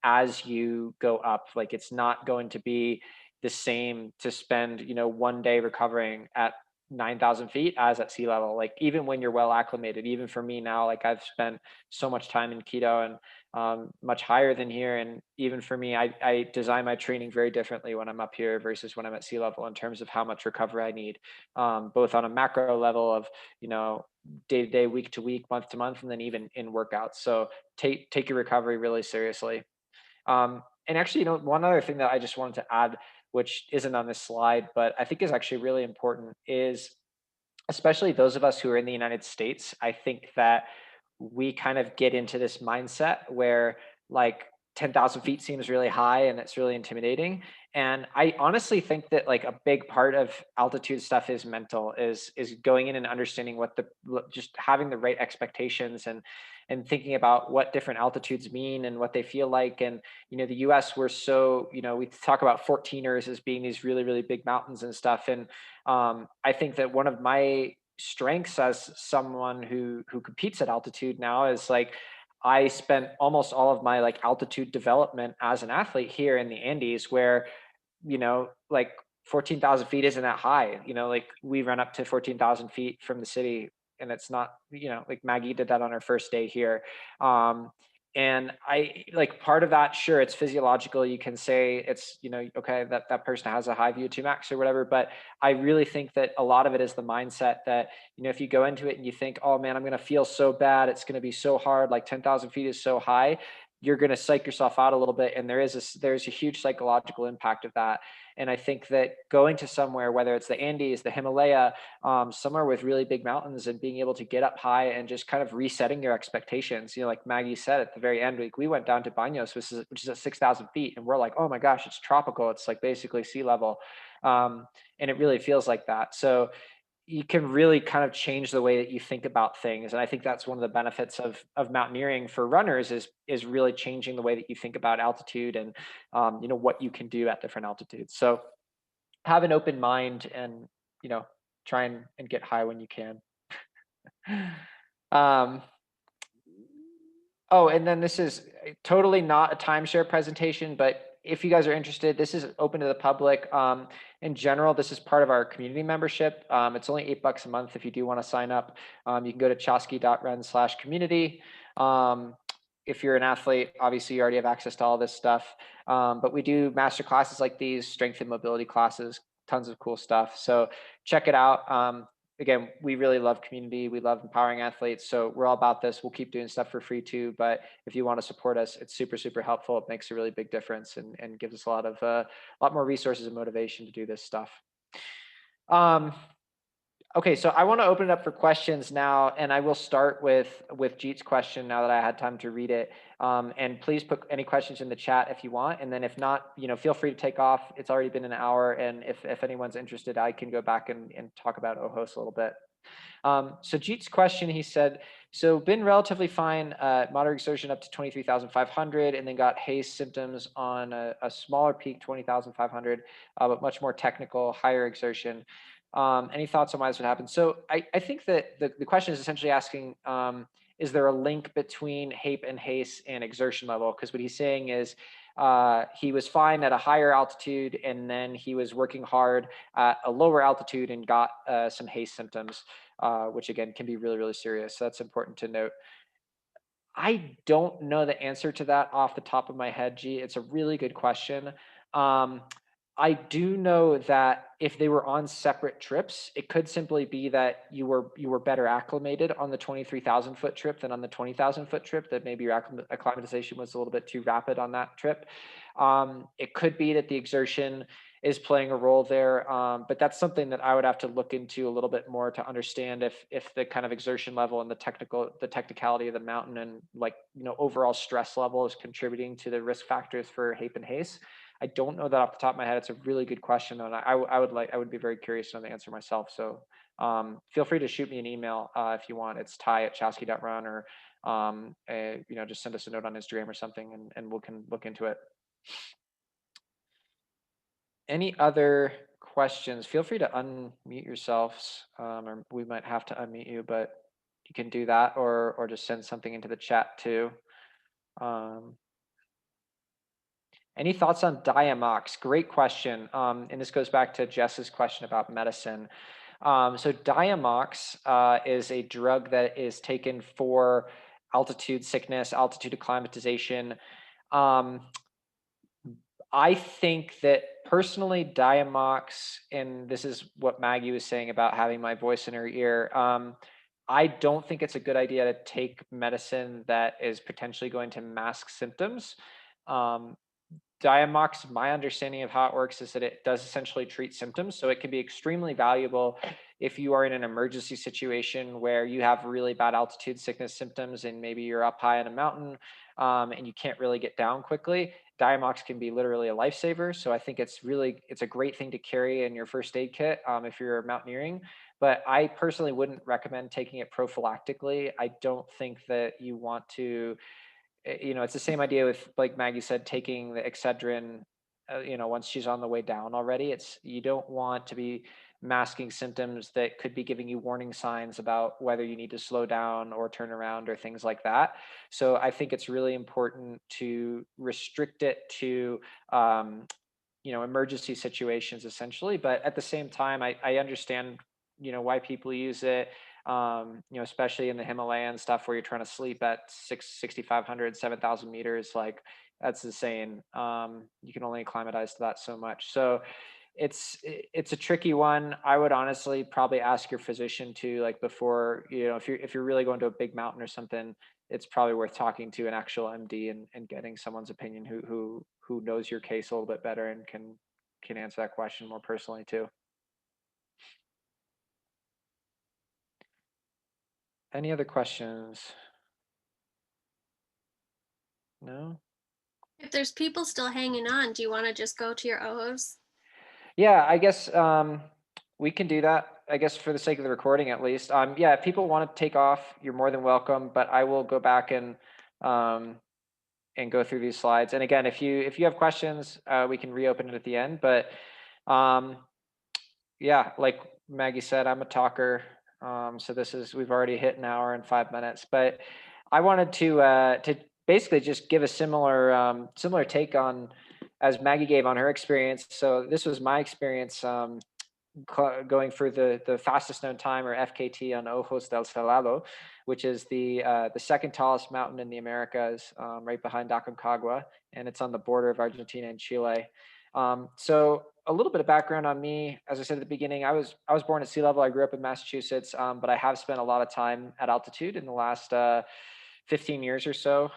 as you go up. Like, it's not going to be the same to spend one day recovering at 9,000 feet as at sea level. Like, even when you're well acclimated, even for me now, like, I've spent so much time in keto and much higher than here. And even for me, I design my training very differently when I'm up here versus when I'm at sea level in terms of how much recovery I need, both on a macro level of, day to day, week to week, month to month, and then even in workouts. So take your recovery really seriously. And actually, one other thing that I just wanted to add, which isn't on this slide, but I think is actually really important, is especially those of us who are in the United States, I think that we kind of get into this mindset where, like, 10,000 feet seems really high and it's really intimidating. And I honestly think that, like, a big part of altitude stuff is mental, is going in and understanding just having the right expectations, and thinking about what different altitudes mean and what they feel like. And the US, we're so, we talk about 14ers as being these really, really big mountains and stuff. And I think that one of my strengths as someone who competes at altitude now is, like, I spent almost all of my like altitude development as an athlete here in the Andes, where like 14,000 feet isn't that high. Like we run up to 14,000 feet from the city, and it's not, like Maggie did that on her first day here. And I like part of that, sure, it's physiological. You can say it's, okay, that person has a high VO2 max or whatever. But I really think that a lot of it is the mindset that, if you go into it and you think, oh man, I'm going to feel so bad, it's going to be so hard, like 10,000 feet is so high, you're going to psych yourself out a little bit. And there's a huge psychological impact of that. And I think that going to somewhere, whether it's the Andes, the Himalaya, somewhere with really big mountains, and being able to get up high and just kind of resetting your expectations. Like Maggie said at the very end, we went down to Banos, which is at 6,000 feet. And we're like, oh my gosh, it's tropical. It's like basically sea level. And it really feels like that. So you can really kind of change the way that you think about things. And I think that's one of the benefits of mountaineering for runners is really changing the way that you think about altitude and, what you can do at different altitudes. So have an open mind and, you know, try and get high when you can. Um, oh, and then this is totally not a timeshare presentation, but if you guys are interested, this is open to the public. In general, this is part of our community membership. It's only $8 a month if you do want to sign up. You can go to chaski.run/community. If you're an athlete, obviously you already have access to all this stuff. But we do master classes like these, strength and mobility classes, tons of cool stuff. So check it out. Again, we really love community. We love empowering athletes. So we're all about this. We'll keep doing stuff for free too. But if you want to support us, it's super, super helpful. It makes a really big difference and gives us a lot more resources and motivation to do this stuff. Okay, so I want to open it up for questions now, and I will start with Jeet's question now that I had time to read it. And please put any questions in the chat if you want, and then if not, feel free to take off. It's already been an hour, and if anyone's interested, I can go back and talk about Ojos a little bit. So Jeet's question, he said, so been relatively fine, moderate exertion up to 23,500, and then got haze symptoms on a smaller peak, 20,500, but much more technical, higher exertion. Any thoughts on why this would happen? So I think that the question is essentially asking, is there a link between HAPE and HACE and exertion level? Because what he's saying is he was fine at a higher altitude, and then he was working hard at a lower altitude and got some HACE symptoms, which again can be really, really serious. So that's important to note. I don't know the answer to that off the top of my head, G. It's a really good question. I do know that if they were on separate trips, it could simply be that you were better acclimated on the 23,000 foot trip than on the 20,000 foot trip, that maybe your acclimatization was a little bit too rapid on that trip. It could be that the exertion is playing a role there, but that's something that I would have to look into a little bit more to understand if the kind of exertion level and the technicality of the mountain and overall stress level is contributing to the risk factors for HAPE and HACE. I don't know that off the top of my head. It's a really good question, and I would be very curious to know the answer myself. So feel free to shoot me an email if you want. It's ty@chaski.run, or just send us a note on Instagram or something, and we can look into it. Any other questions? Feel free to unmute yourselves, or we might have to unmute you, but you can do that, or just send something into the chat too. Any thoughts on Diamox? Great question. And this goes back to Jess's question about medicine. So Diamox is a drug that is taken for altitude sickness, altitude acclimatization. I think that personally, Diamox, and this is what Maggie was saying about having my voice in her ear, I don't think it's a good idea to take medicine that is potentially going to mask symptoms. Diamox, my understanding of how it works is that it does essentially treat symptoms. So it can be extremely valuable if you are in an emergency situation where you have really bad altitude sickness symptoms and maybe you're up high on a mountain and you can't really get down quickly. Diamox can be literally a lifesaver. So I think it's a great thing to carry in your first aid kit if you're mountaineering. But I personally wouldn't recommend taking it prophylactically. I don't think that you want to, it's the same idea with, like Maggie said, taking the Excedrin, once she's on the way down already. You don't want to be masking symptoms that could be giving you warning signs about whether you need to slow down or turn around or things like that. So I think it's really important to restrict it to emergency situations essentially. But at the same time, I understand, why people use it. Especially in the Himalayan stuff where you're trying to sleep at 6,500, 7,000 meters, like that's insane. You can only acclimatize to that so much. So it's a tricky one. I would honestly probably ask your physician to, like, before, if you're really going to a big mountain or something, it's probably worth talking to an actual MD and getting someone's opinion who knows your case a little bit better and can answer that question more personally too. Any other questions? No? If there's people still hanging on, do you want to just go to your Ojos? Yeah, I guess we can do that. I guess for the sake of the recording, at least. Yeah, if people want to take off, you're more than welcome. But I will go back um, and go through these slides. And again, if you have questions, we can reopen it at the end. But um, yeah, like Maggie said, I'm a talker. So we've already hit an hour and 5 minutes. But I wanted to basically just give a similar take on as Maggie gave on her experience. So this was my experience going for the fastest known time, or FKT, on Ojos del Salado, which is the second tallest mountain in the Americas, right behind Aconcagua, and it's on the border of Argentina and Chile. So a little bit of background on me. As I said at the beginning, I was born at sea level. I grew up in Massachusetts, but I have spent a lot of time at altitude in the last 15 years or so,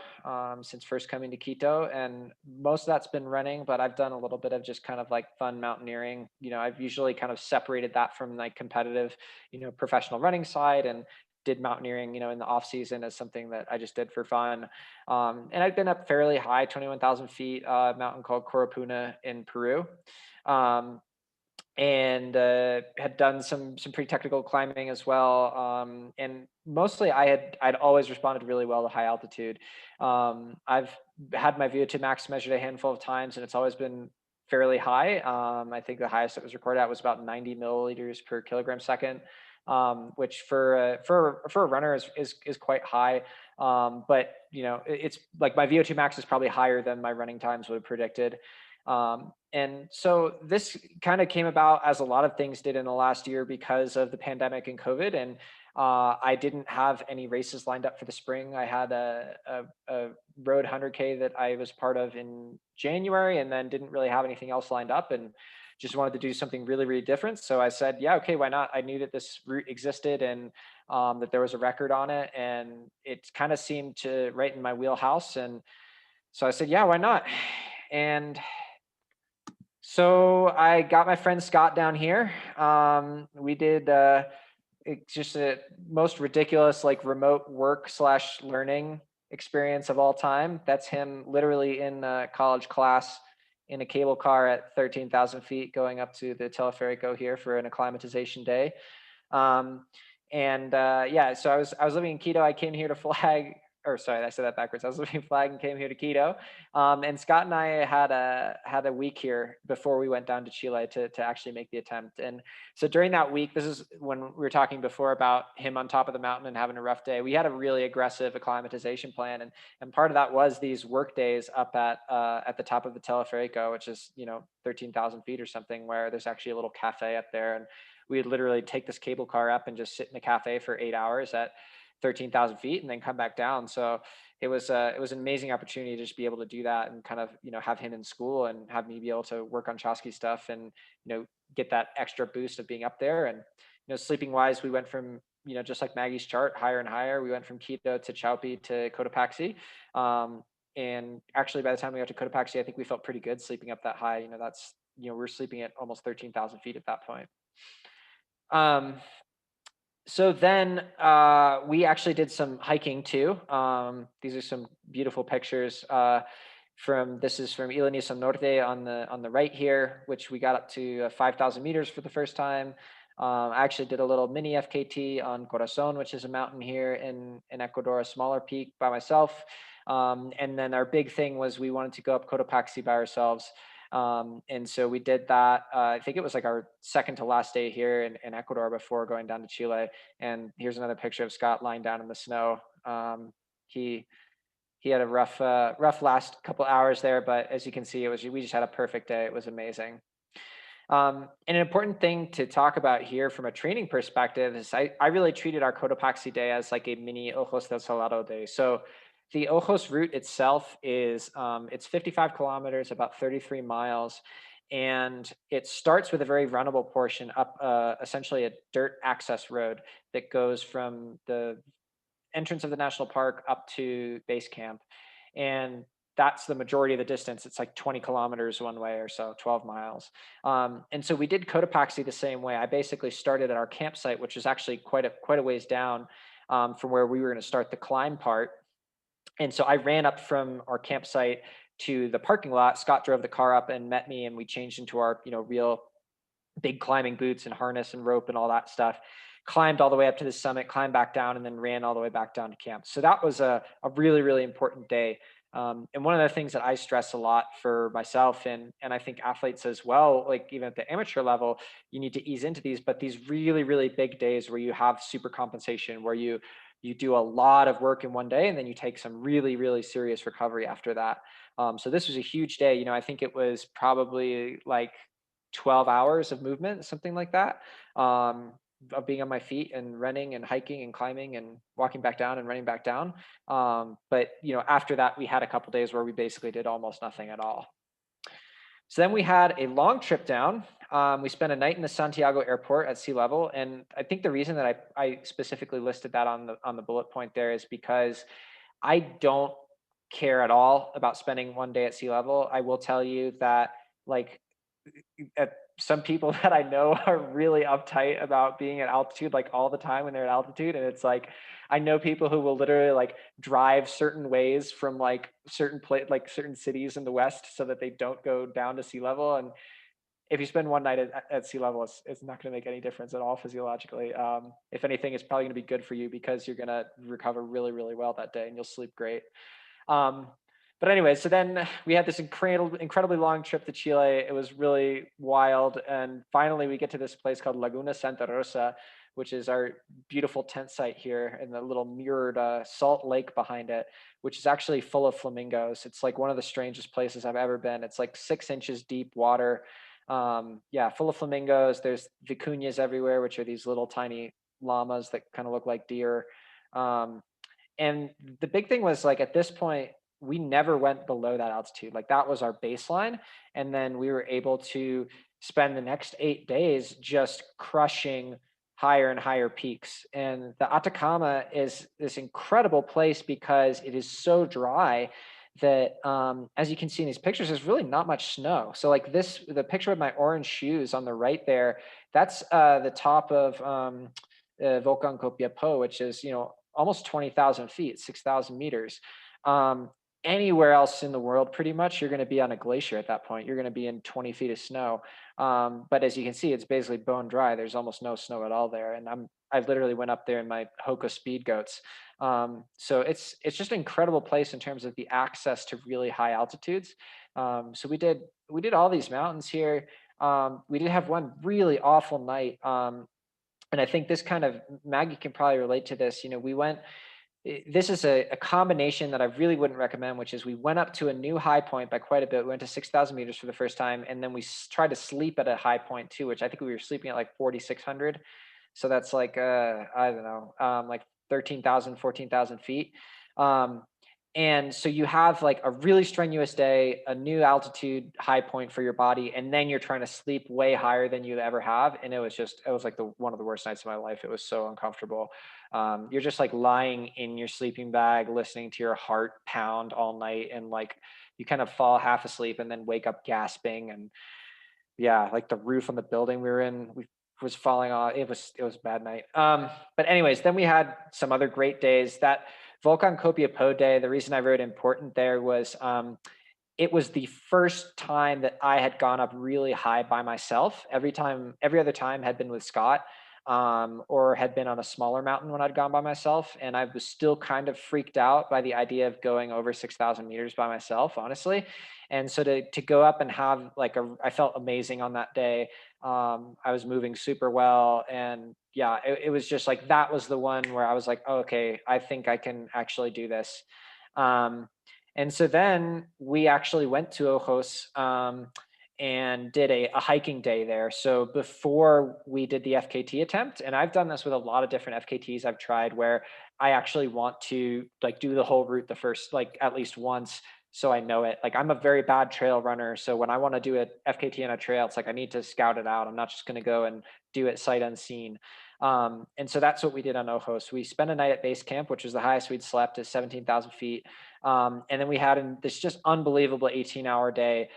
since first coming to Quito. And most of that's been running, but I've done a little bit of just kind of like fun mountaineering. I've usually kind of separated that from like competitive, professional running side, and did mountaineering, in the off season as something that I just did for fun. And I've been up fairly high, 21,000 feet, mountain called Corapuna in Peru. Um, and had done some pretty technical climbing as well. And mostly I'd always responded really well to high altitude. I've had my VO2 max measured a handful of times, and it's always been fairly high. I think the highest it was recorded at was about 90 milliliters per kilogram second, which for a runner is quite high. But it's like my VO2 max is probably higher than my running times would have predicted. And so this kind of came about, as a lot of things did in the last year, because of the pandemic and COVID. And I didn't have any races lined up for the spring. I had a road 100K that I was part of in January, and then didn't really have anything else lined up, and just wanted to do something really, really different. So I said, yeah, okay, why not? I knew that this route existed, and that there was a record on it, and it kind of seemed to right in my wheelhouse. And so I said, yeah, why not? And so I got my friend Scott down here. We did just a most ridiculous, like, remote work slash learning experience of all time. That's him literally in a college class in a cable car at 13,000 feet going up to the Teleferico here for an acclimatization day. Um, and yeah, so I was living in Quito. I came here to flag, or sorry, I said that backwards. I was living in Flag and came here to Quito. And Scott and I had a week here before we went down to Chile to actually make the attempt. And so during that week, this is when we were talking before about him on top of the mountain and having a rough day. We had a really aggressive acclimatization plan, and part of that was these work days up at the top of the Teleferico, which is 13,000 feet or something, where there's actually a little cafe up there. And we would literally take this cable car up and just sit in a cafe for 8 hours at 13,000 feet and then come back down. So it was an amazing opportunity to just be able to do that, and kind of, have him in school and have me be able to work on Chaski stuff, and, get that extra boost of being up there. And, sleeping wise, we went from, just like Maggie's chart, higher and higher. We went from Quito to Chaupi to Cotopaxi. And actually, by the time we got to Cotopaxi, I think we felt pretty good sleeping up that high. We're sleeping at almost 13,000 feet at that point. So then we actually did some hiking too. These are some beautiful pictures this is from Ilaniso Norte on the right here, which we got up to 5,000 meters for the first time. I actually did a little mini FKT on Corazon, which is a mountain here in Ecuador, a smaller peak, by myself. And then our big thing was we wanted to go up Cotopaxi by ourselves. And so we did that. I think it was like our second to last day here in Ecuador before going down to Chile. And here's another picture of Scott lying down in the snow. He He had a rough last couple hours there, but as you can see, we just had a perfect day. It was amazing. And an important thing to talk about here from a training perspective is I really treated our Cotopaxi day as like a mini Ojos del Salado day. So the Ojos route itself is it's 55 kilometers, about 33 miles, and it starts with a very runnable portion up essentially a dirt access road that goes from the entrance of the national park up to base camp. And that's the majority of the distance. It's like 20 kilometers one way or so, 12 miles. And so we did Cotopaxi the same way. I basically started at our campsite, which is actually quite a ways down from where we were going to start the climb part. And so I ran up from our campsite to the parking lot. Scott drove the car up and met me, and we changed into our, real big climbing boots and harness and rope and all that stuff. Climbed all the way up to the summit, climbed back down, and then ran all the way back down to camp. So that was a really, really important day. And one of the things that I stress a lot for myself and I think athletes as well, like even at the amateur level, you need to ease into these, but these really, really big days where you have super compensation, where you do a lot of work in one day and then you take some really, really serious recovery after that. So this was a huge day. I think it was probably like 12 hours of movement, something like that, of being on my feet and running and hiking and climbing and walking back down and running back down. But after that, we had a couple days where we basically did almost nothing at all. So then we had a long trip down. We spent a night in the Santiago airport at sea level. And I think the reason that I specifically listed that on the bullet point there is because I don't care at all about spending one day at sea level. I will tell you that, like, some people that I know are really uptight about being at altitude, like all the time when they're at altitude. And it's like, I know people who will literally like drive certain ways from like certain cities in the West so that they don't go down to sea level. And if you spend one night at sea level, it's not going to make any difference at all physiologically. If anything, it's probably going to be good for you because you're going to recover really, really well that day and you'll sleep great. Um, but anyway, so then we had this incredibly long trip to Chile. It was really wild. And finally, we get to this place called Laguna Santa Rosa, which is our beautiful tent site here, and the little mirrored salt lake behind it, which is actually full of flamingos. It's like one of the strangest places I've ever been. It's like 6 inches deep water. Yeah, full of flamingos. There's vicuñas everywhere, which are these little tiny llamas that kind of look like deer. Um, and the big thing was, like, at this point, we never went below that altitude. Like, that was our baseline. And then we were able to spend the next 8 days just crushing higher and higher peaks. And the Atacama is this incredible place because it is so dry that, as you can see in these pictures, there's really not much snow. So like the picture with my orange shoes on the right there, that's the top of Volcan Copiapó, which is, almost 20,000 feet, 6,000 meters. Um, Anywhere else in the world, pretty much, you're going to be on a glacier at that point. You're going to be in 20 feet of snow. But as you can see, it's basically bone dry. There's almost no snow at all there. And I literally went up there in my Hoka speed goats. So it's just an incredible place in terms of the access to really high altitudes. So we did all these mountains here. We did have one really awful night. And I think this kind of, Maggie can probably relate to this. We went, this is a combination that I really wouldn't recommend, which is we went up to a new high point by quite a bit. We went to 6,000 meters for the first time. And then we tried to sleep at a high point too, which I think we were sleeping at like 4,600. So that's like, I don't know, like 13,000, 14,000 feet. And so you have like a really strenuous day, a new altitude high point for your body, and then you're trying to sleep way higher than you ever have. And it was like one of the worst nights of my life. It was so uncomfortable. You're just like lying in your sleeping bag, listening to your heart pound all night. And like you kind of fall half asleep and then wake up gasping. And yeah, like the roof on the building we were in, was falling off. It was a bad night. But anyways, then we had some other great days. That Volcan Copiapó day, the reason I wrote important there was it was the first time that I had gone up really high by myself. Every other time had been with Scott, or had been on a smaller mountain when I'd gone by myself. And I was still kind of freaked out by the idea of going over 6,000 meters by myself, honestly. And so to go up and have like I felt amazing on that day. I was moving super well. And yeah, it was just like, that was the one where I was like, oh, okay, I think I can actually do this. Um, and so then we actually went to Ojos, and did a hiking day there. So before we did the FKT attempt, and I've done this with a lot of different FKTs I've tried, where I actually want to like do the whole route the first, like at least once, so I know it. Like I'm a very bad trail runner, so when I want to do a FKT on a trail, it's like I need to scout it out. I'm not just going to go and do it sight unseen. And so that's what we did on Ojos. We spent a night at base camp, which was the highest we'd slept, is 17,000 feet. And then we had this just unbelievable 18-hour day,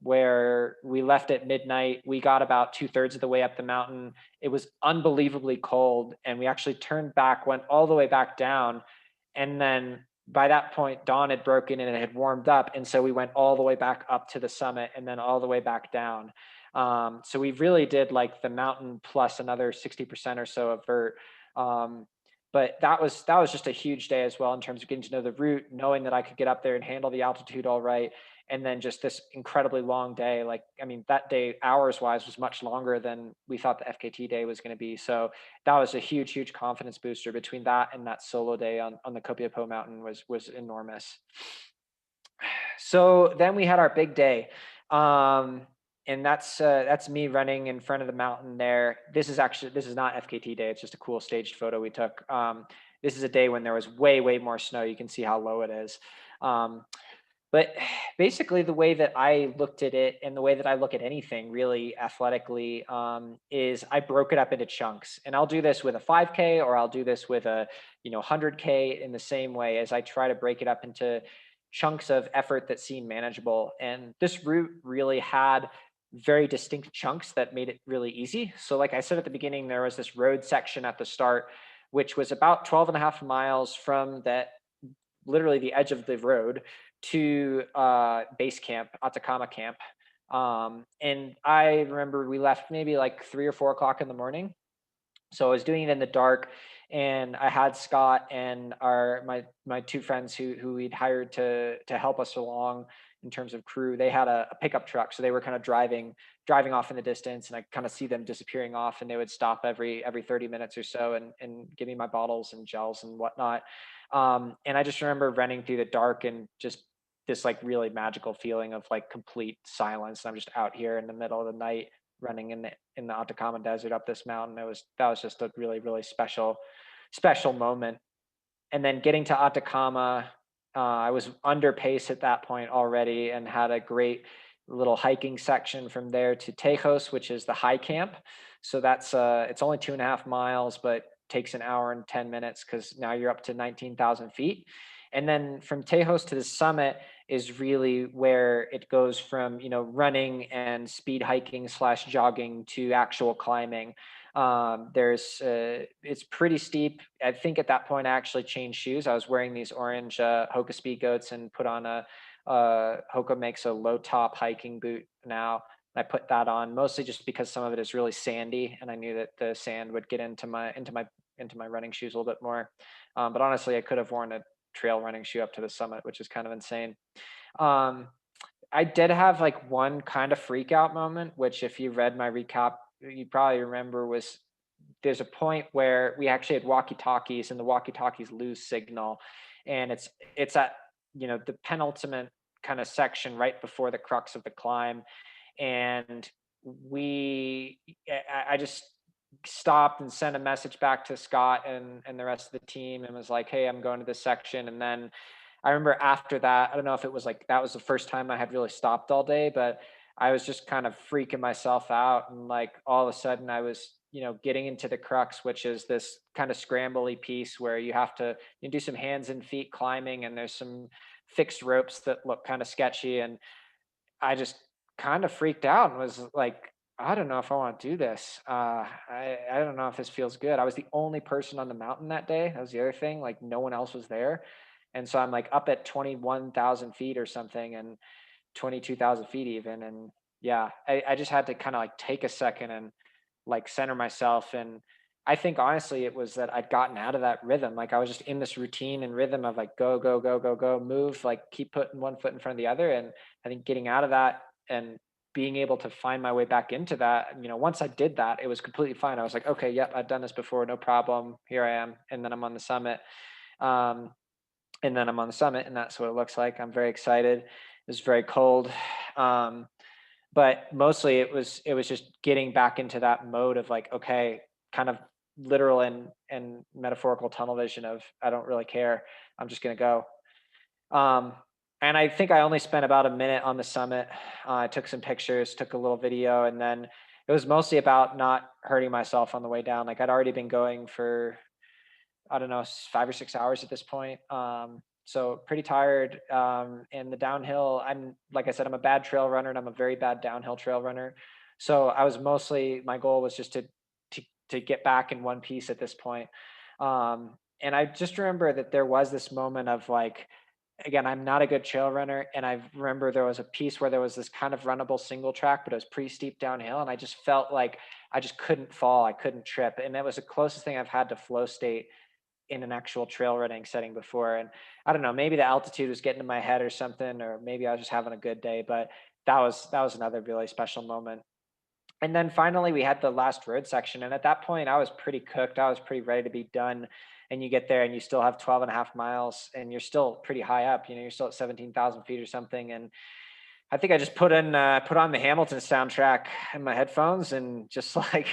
where we left at midnight. We got about 2/3 of the way up the mountain. It was unbelievably cold, and we actually turned back, went all the way back down, and then by that point, dawn had broken and it had warmed up, and so we went all the way back up to the summit and then all the way back down. So we really did like the mountain plus another 60% or so of vert. Um, but that was just a huge day as well in terms of getting to know the route, knowing that I could get up there and handle the altitude all right, and then just this incredibly long day. Like, I mean, that day hours wise was much longer than we thought the FKT day was going to be. So that was a huge confidence booster. Between that and that solo day on the Copiapo mountain was enormous. So then we had our big day. And that's me running in front of the mountain there. This is not FKT day. It's just a cool staged photo we took. This is a day when there was way more snow. You can see how low it is. But basically, the way that I looked at it, and the way that I look at anything really athletically, is I broke it up into chunks. And I'll do this with a 5K, or I'll do this with a 100K, in the same way as I try to break it up into chunks of effort that seem manageable. And this route really had very distinct chunks that made it really easy. So like I said at the beginning, there was this road section at the start, which was about 12 and a half miles from that, literally the edge of the road, to base camp, Atacama camp. And I remember we left maybe like 3 or 4 o'clock in the morning. So I was doing it in the dark, and I had Scott and my two friends who we'd hired to help us along in terms of crew. They had a pickup truck, so they were kind of driving off in the distance, and I kind of see them disappearing off, and they would stop every 30 minutes or so and give me my bottles and gels and whatnot. And I just remember running through the dark and just this like really magical feeling of like complete silence. I'm just out here in the middle of the night running in the Atacama Desert up this mountain. That was just a really special moment. And then getting to Atacama, I was under pace at that point already, and had a great little hiking section from there to Tejos, which is the high camp. So that's it's only 2.5 miles, but takes an hour and 10 minutes because now you're up to 19,000 feet. And then from Tejos to the summit is really where it goes from, running and speed hiking slash jogging to actual climbing. It's pretty steep. I think at that point I actually changed shoes. I was wearing these orange Hoka Speed Goats, and put on Hoka makes a low top hiking boot now. I put that on mostly just because some of it is really sandy, and I knew that the sand would get into my running shoes a little bit more. But honestly, I could have worn a trail running shoe up to the summit, which is kind of insane. Um, I did have like one kind of freak out moment, which if you read my recap, you probably remember, was there's a point where we actually had walkie-talkies, and the walkie-talkies lose signal. And it's at, the penultimate kind of section right before the crux of the climb. And we I just stopped and sent a message back to Scott and the rest of the team, and was like, hey, I'm going to this section. And then I remember after that, I don't know if it was like that was the first time I had really stopped all day, but I was just kind of freaking myself out. And like all of a sudden I was, getting into the crux, which is this kind of scrambly piece where you have to do some hands and feet climbing, and there's some fixed ropes that look kind of sketchy. And I just kind of freaked out and was like, I don't know if I want to do this. I don't know if this feels good. I was the only person on the mountain that day. That was the other thing. Like no one else was there. And so I'm like up at 21,000 feet or something, and 22,000 feet even. And yeah, I just had to kind of like take a second and like center myself. And I think honestly, it was that I'd gotten out of that rhythm. Like I was just in this routine and rhythm of like, go, move, like keep putting one foot in front of the other. And I think getting out of that and being able to find my way back into that, once I did that, it was completely fine. I was like, okay, yep, I've done this before, no problem. Here I am. And then I'm on the summit. Um, And then I'm on the summit, and that's what it looks like. I'm very excited. It was very cold. Um, but mostly it was just getting back into that mode of like, okay, kind of literal and metaphorical tunnel vision of I don't really care. I'm just gonna go. Um, and I think I only spent about a minute on the summit. I took some pictures, took a little video, and then it was mostly about not hurting myself on the way down. Like I'd already been going for, I don't know, 5 or 6 hours at this point. So pretty tired. And the downhill, I'm like I said, I'm a bad trail runner and I'm a very bad downhill trail runner. So I was mostly my goal was just to get back in one piece at this point. And I just remember that there was this moment of like, again, I'm not a good trail runner, and I remember there was a piece where there was this kind of runnable single track, but it was pretty steep downhill, and I just felt like I just couldn't fall, I couldn't trip, and that was the closest thing I've had to flow state in an actual trail running setting before. And I don't know, maybe the altitude was getting to my head or something, or maybe I was just having a good day, but that was another really special moment. And then finally we had the last road section. And at that point I was pretty cooked. I was pretty ready to be done. And you get there and you still have 12 and a half miles and you're still pretty high up, you're still at 17,000 feet or something. And I think I just put on the Hamilton soundtrack in my headphones and just like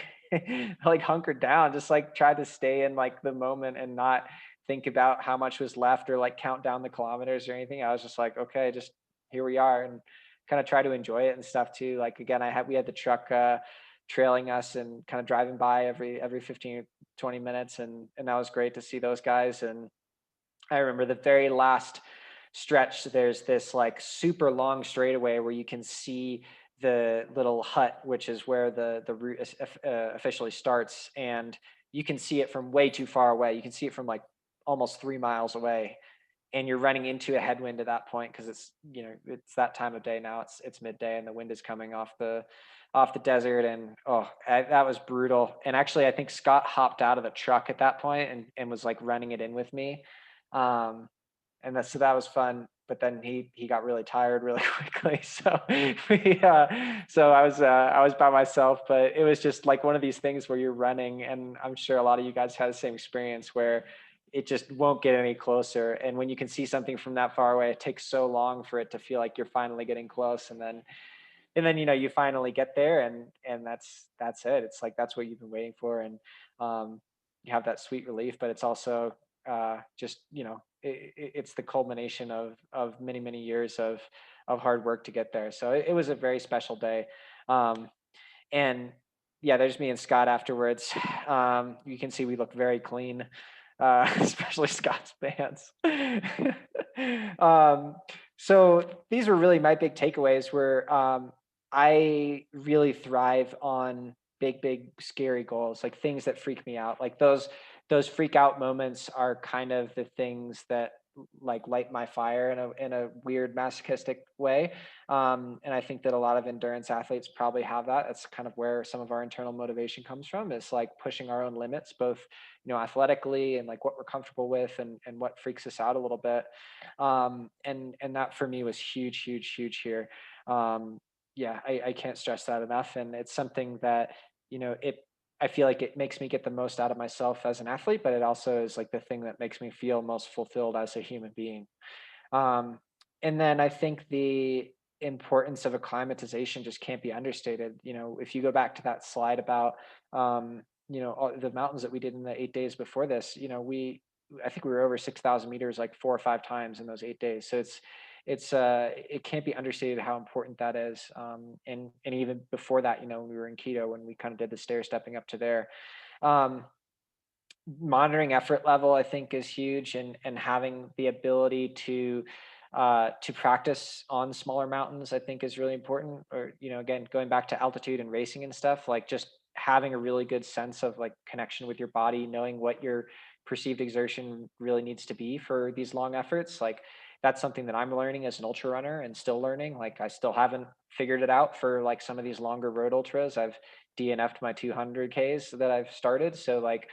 like hunkered down, just like tried to stay in like the moment and not think about how much was left or like count down the kilometers or anything. I was just like, okay, just here we are, and kind of try to enjoy it and stuff too. Like again, we had the truck trailing us and kind of driving by every 15 or 20 minutes, and that was great to see those guys. And I remember the very last stretch, there's this like super long straightaway where you can see the little hut, which is where the route officially starts, and you can see it from way too far away. You can see it from like almost 3 miles away, and you're running into a headwind at that point because it's that time of day now. It's midday and the wind is coming off the desert, and that was brutal. And actually, I think Scott hopped out of the truck at that point and was like running it in with me. Um, so that was fun. But then he got really tired really quickly. So I was by myself, but it was just like one of these things where you're running, and I'm sure a lot of you guys had the same experience where it just won't get any closer. And when you can see something from that far away, it takes so long for it to feel like you're finally getting close. And then you finally get there, and that's it. It's like that's what you've been waiting for. And you have that sweet relief, but it's also just it's the culmination of many many years of hard work to get there. So it was a very special day. Um and yeah, there's me and Scott afterwards. You can see we look very clean, especially Scott's pants. um so these were really my big takeaways, where I really thrive on big, scary goals, like things that freak me out. Like those freak out moments are kind of the things that like light my fire in a weird masochistic way. And I think that a lot of endurance athletes probably have that. That's kind of where some of our internal motivation comes from, is like pushing our own limits, both athletically and like what we're comfortable with, and what freaks us out a little bit. And that for me was huge, huge, huge here. Yeah, I can't stress that enough. And it's something that, it I feel like it makes me get the most out of myself as an athlete, but it also is like the thing that makes me feel most fulfilled as a human being. Um, and then I think the importance of acclimatization just can't be understated. If you go back to that slide about all the mountains that we did in the 8 days before this, I think we were over 6,000 meters like 4 or 5 times in those 8 days. So it can't be understated how important that is. And even before that, when we were in Quito, when we kind of did the stair stepping up to there. Um, Monitoring effort level, I think, is huge, and having the ability to practice on smaller mountains, I think, is really important. Or again, going back to altitude and racing and stuff, like just having a really good sense of like connection with your body, knowing what your perceived exertion really needs to be for these long efforts. Like that's something that I'm learning as an ultra runner and still learning. Like I still haven't figured it out for like some of these longer road ultras. I've DNF'd my 200 Ks that I've started. So like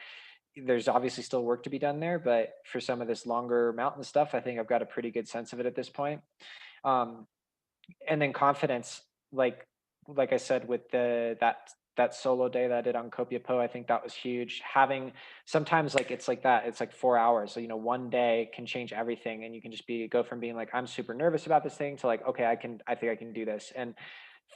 there's obviously still work to be done there, but for some of this longer mountain stuff, I think I've got a pretty good sense of it at this point. Um, and then confidence, like I said, with that that solo day that I did on Copiapo, I think that was huge. Having sometimes like it's like that, it's like 4 hours. So, one day can change everything. And you can just go from being like, I'm super nervous about this thing to like, okay, I think I can do this. And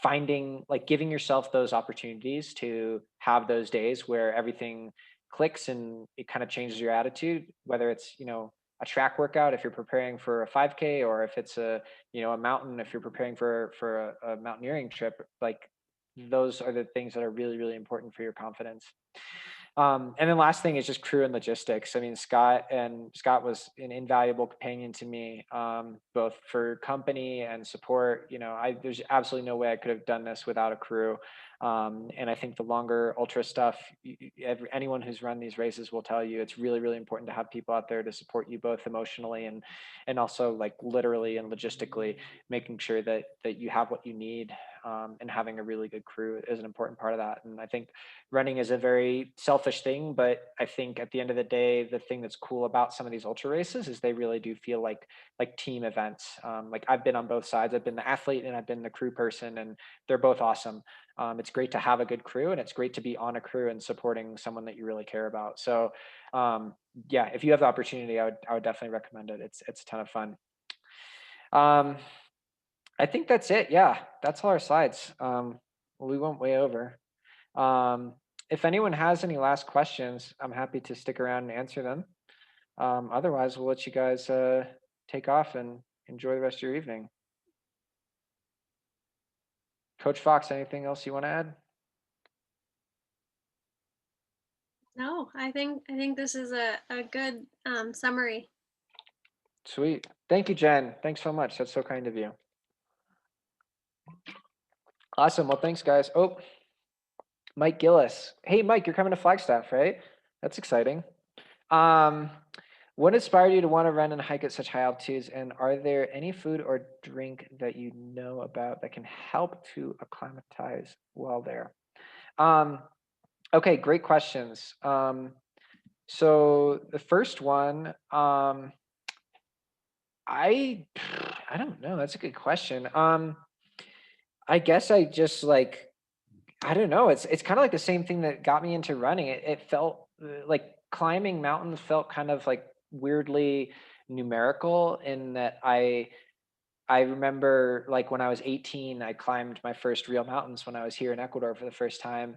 finding like giving yourself those opportunities to have those days where everything clicks and it kind of changes your attitude, whether it's, a track workout if you're preparing for a 5K, or if it's a mountain if you're preparing for a mountaineering trip. Like those are the things that are really, really important for your confidence. And then last thing is just crew and logistics. I mean, Scott was an invaluable companion to me, both for company and support. There's absolutely no way I could have done this without a crew. And I think the longer ultra stuff, anyone who's run these races will tell you it's really, really important to have people out there to support you both emotionally and also like literally and logistically, making sure that you have what you need. And having a really good crew is an important part of that. And I think running is a very selfish thing, but I think at the end of the day, the thing that's cool about some of these ultra races is they really do feel like team events. Like I've been on both sides. I've been the athlete and I've been the crew person, and they're both awesome. It's great to have a good crew, and it's great to be on a crew and supporting someone that you really care about. So yeah, if you have the opportunity, I would definitely recommend it. It's a ton of fun. I think that's it. Yeah, that's all our slides. We went way over. Um, if anyone has any last questions, I'm happy to stick around and answer them. Otherwise, we'll let you guys take off and enjoy the rest of your evening. Coach Fox, anything else you want to add? No, I think this is a good summary. Sweet. Thank you, Jen. Thanks so much. That's so kind of you. Awesome. Well, thanks, guys. Oh, Mike Gillis. Hey, Mike, you're coming to Flagstaff, right? That's exciting. Um, what inspired you to want to run and hike at such high altitudes? And are there any food or drink that you know about that can help to acclimatize while there? Um, okay, great questions. So the first one, I I don't know. That's a good question. I guess I just like I don't know. It's kind of like the same thing that got me into running. It felt like climbing mountains felt kind of like weirdly numerical in that I remember like when I was 18, I climbed my first real mountains when I was here in Ecuador for the first time.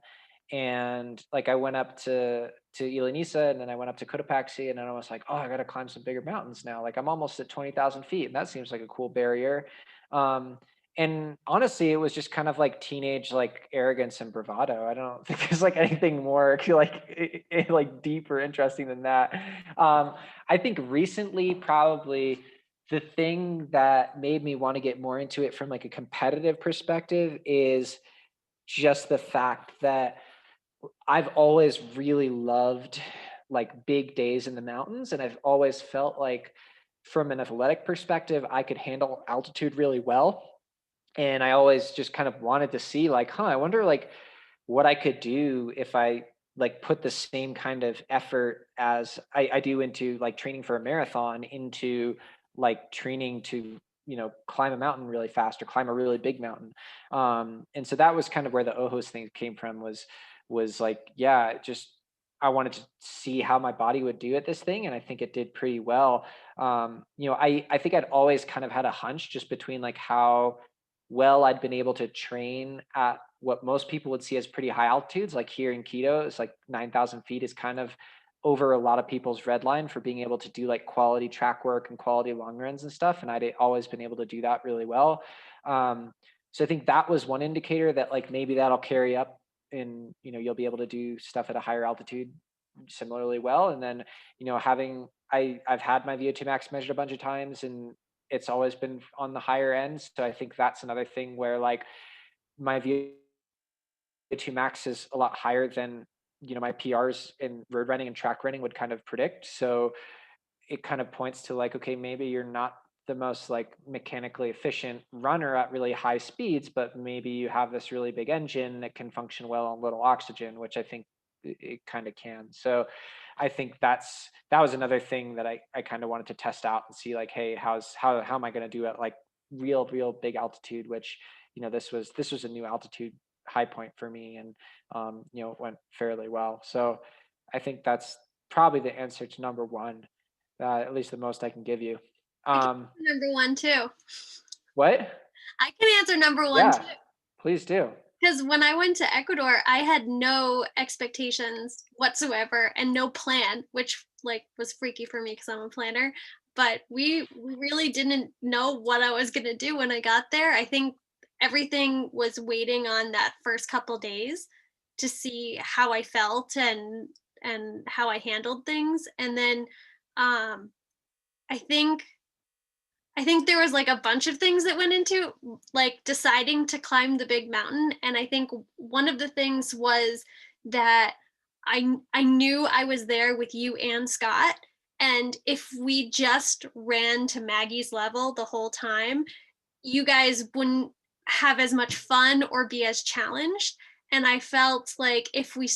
And like I went up to Ilanisa, and then I went up to Cotopaxi, and then I was like, oh, I got to climb some bigger mountains now. Like I'm almost at 20,000 feet, and that seems like a cool barrier. Um, and honestly, it was just kind of like teenage like arrogance and bravado. I don't think there's like anything more like deep or interesting than that. I think recently, probably the thing that made me want to get more into it from like a competitive perspective is just the fact that I've always really loved like big days in the mountains, and I've always felt like from an athletic perspective I could handle altitude really well. And I always just kind of wanted to see like, I wonder like what I could do if I like put the same kind of effort as I do into like training for a marathon into like training to climb a mountain really fast or climb a really big mountain. And so that was kind of where the Ojos thing came from, was like, yeah, just I wanted to see how my body would do at this thing, and I think it did pretty well. I think I'd always kind of had a hunch just between like how well I'd been able to train at what most people would see as pretty high altitudes. Like here in Quito, it's like 9,000 feet is kind of over a lot of people's red line for being able to do like quality track work and quality long runs and stuff. And I'd always been able to do that really well. So I think that was one indicator that like maybe that'll carry up and you'll be able to do stuff at a higher altitude similarly well. And then I've had my VO2 max measured a bunch of times, and it's always been on the higher end. So I think that's another thing where like my VO2 max is a lot higher than my PRs in road running and track running would kind of predict. So it kind of points to like, okay, maybe you're not the most like mechanically efficient runner at really high speeds, but maybe you have this really big engine that can function well on little oxygen, which I think it kind of can. So I think that was another thing that I kind of wanted to test out and see like, hey, how am I going to do at like real big altitude, which this was a new altitude high point for me, and it went fairly well. So I think that's probably the answer to number one, at least the most I can give you. I can Um, answer number one too. what? I can answer number one too. Yeah, please do. Because when I went to Ecuador, I had no expectations whatsoever and no plan, which like was freaky for me because I'm a planner. But we really didn't know what I was gonna do when I got there. I think everything was waiting on that first couple days to see how I felt and how I handled things. And then um I think I think there was like a bunch of things that went into like deciding to climb the big mountain, and I think one of the things was that I knew I was there with you and Scott, and if we just ran to Maggie's level the whole time, you guys wouldn't have as much fun or be as challenged. And I felt like if we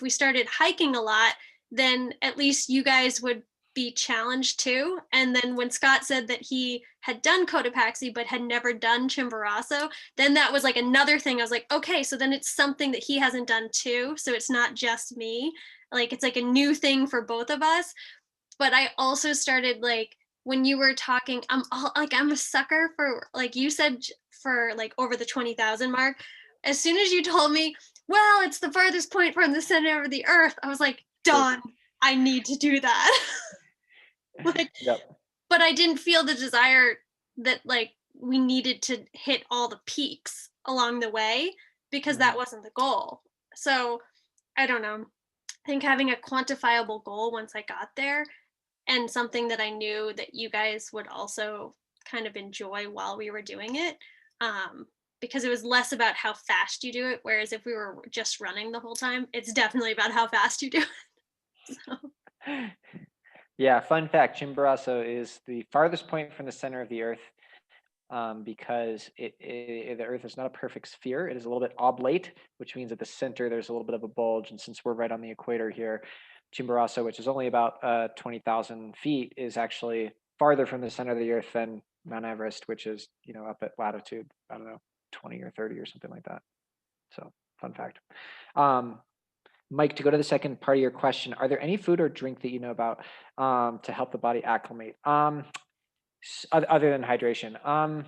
started hiking a lot, then at least you guys would be challenged too. And then when Scott said that he had done Cotopaxi but had never done Chimborazo, then that was like another thing. I was like, okay, so then it's something that he hasn't done too. So it's not just me. Like it's like a new thing for both of us. But I also started like when you were talking, I'm a sucker for like you said for like over the 20,000 mark. As soon as you told me, well, it's the farthest point from the center of the earth, I was like, Sure. done. I need to do that. Like, Yep. but I didn't feel the desire that like we needed to hit all the peaks along the way because that Mhm. wasn't the goal. So I don't know. I think having a quantifiable goal once I got there and something that I knew that you guys would also kind of enjoy while we were doing it. Um, because it was less about how fast you do it. Whereas if we were just running the whole time, it's definitely about how fast you do it. So, Yeah, fun fact, Chimborazo is the farthest point from the center of the Earth, because the Earth is not a perfect sphere. It is a little bit oblate, which means at the center there's a little bit of a bulge. And since we're right on the equator here, Chimborazo, which is only about 20,000 feet, is actually farther from the center of the Earth than Mount Everest, which is up at latitude, I don't know, 20 or 30 or something like that. So fun fact. Um, Mike, to go to the second part of your question, are there any food or drink that you know about to help the body acclimate? Other than hydration.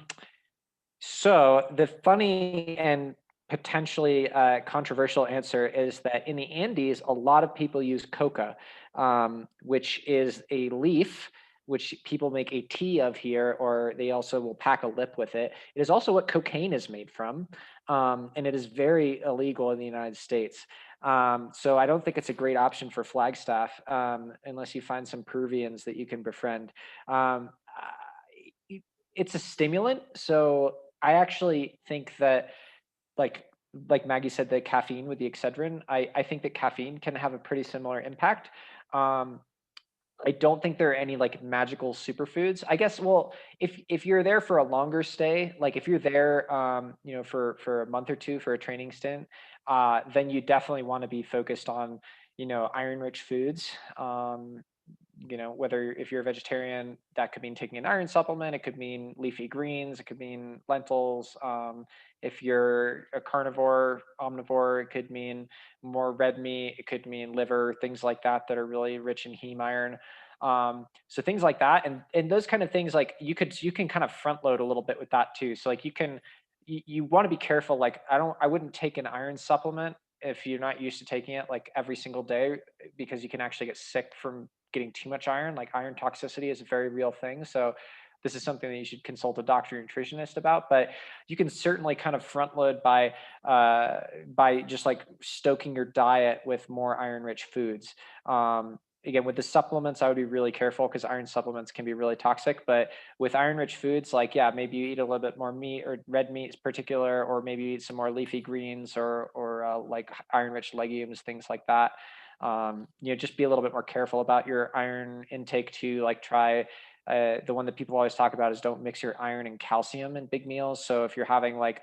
So the funny and potentially controversial answer is that in the Andes, a lot of people use coca, which is a leaf which people make a tea of here, or they also will pack a lip with it. It is also what cocaine is made from, and it is very illegal in the United States. So I don't think it's a great option for Flagstaff, unless you find some Peruvians that you can befriend. Um, it's a stimulant, so I actually think that like like Maggie said, the caffeine with the Excedrin, I think that caffeine can have a pretty similar impact. Um, I don't think there are any like magical superfoods. I guess, well, if you're there for a longer stay, like if you're there, for a month or two for a training stint, then you definitely want to be focused on, iron-rich foods. Whether if you're a vegetarian, that could mean taking an iron supplement. It could mean leafy greens. It could mean lentils. If you're a carnivore, omnivore, it could mean more red meat. It could mean liver, things like that that are really rich in heme iron. So things like that, and those kind of things, like you can kind of front load a little bit with that too. So like you want to be careful. Like I wouldn't take an iron supplement if you're not used to taking it like every single day, because you can actually get sick from getting too much iron. Like iron toxicity is a very real thing. So this is something that you should consult a doctor or nutritionist about. But you can certainly kind of front load by just like stoking your diet with more iron rich foods. Again, with the supplements, I would be really careful because iron supplements can be really toxic. But with iron rich foods, like, yeah, maybe you eat a little bit more meat or red meat in particular, or maybe you eat some more leafy greens or like iron rich legumes, things like that. Just be a little bit more careful about your iron intake too. Like try the one that people always talk about is don't mix your iron and calcium in big meals. So if you're having like,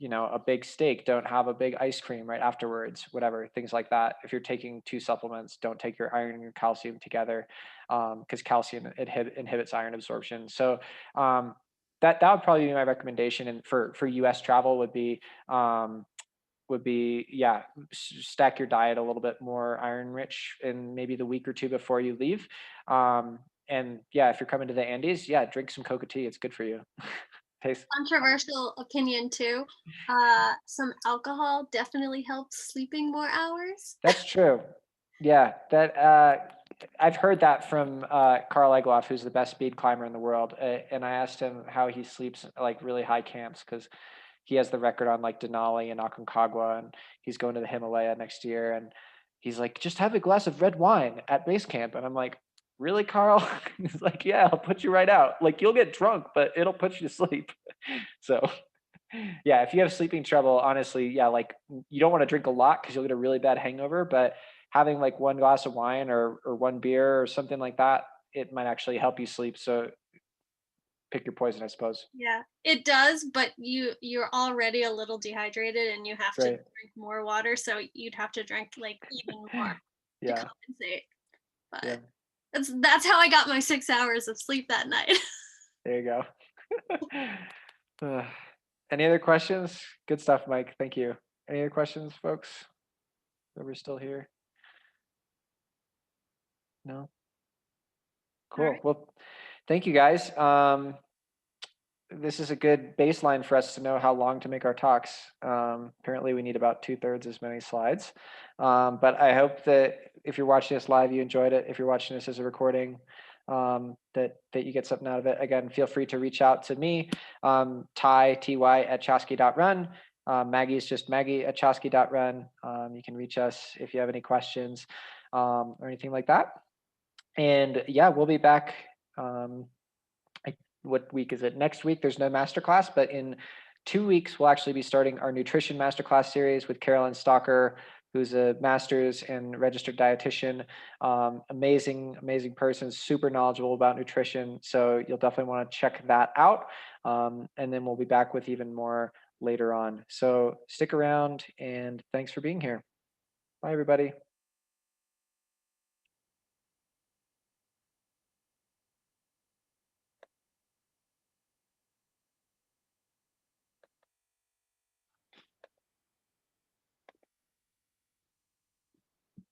a big steak, don't have a big ice cream right afterwards, whatever, things like that. If you're taking two supplements, don't take your iron and your calcium together, because calcium inhibits iron absorption. So that would probably be my recommendation. And for US travel would be, would be, yeah, stack your diet a little bit more iron rich in maybe the week or two before you leave. And yeah, if you're coming to the Andes, yeah, drink some coca tea. It's good for you. Tastes. Controversial opinion too. Some alcohol definitely helps sleeping more hours. That's true. Yeah, that I've heard that from Carl Egloff, who's the best speed climber in the world. And I asked him how he sleeps like really high camps because he has the record on like Denali and Aconcagua, and he's going to the Himalaya next year. And he's like, just have a glass of red wine at base camp. And I'm like, really, Carl? He's like, yeah, I'll put you right out. Like you'll get drunk, but it'll put you to sleep. So yeah, if you have sleeping trouble, honestly, yeah, like you don't want to drink a lot because you'll get a really bad hangover, but having like one glass of wine or one beer or something like that, it might actually help you sleep. So pick your poison, I suppose. Yeah, it does, but you're already a little dehydrated and you have to Right. drink more water, so you'd have to drink like even more to Yeah. compensate. Yeah. But that's how I got my 6 hours of sleep that night. There you go. Uh, Any other questions? Good stuff, Mike. Thank you. Any other questions, folks? Whoever's still here? No? All Cool. right. Well, thank you guys. This is a good baseline for us to know how long to make our talks. Apparently we need about 2/3 as many slides. But I hope that if you're watching this live, you enjoyed it. If you're watching this as a recording, that you get something out of it. Again, feel free to reach out to me, ty at chaski.run. Maggie is just Maggie at chaski.run. You can reach us if you have any questions or anything like that. And yeah, we'll be back. What week is it? Next week, there's no masterclass, but in 2 weeks, we'll actually be starting our nutrition masterclass series with Carolyn Stalker, who's a master's and registered dietitian. Amazing, amazing person, super knowledgeable about nutrition. So you'll definitely want to check that out. And then we'll be back with even more later on. So stick around and thanks for being here. Bye, everybody.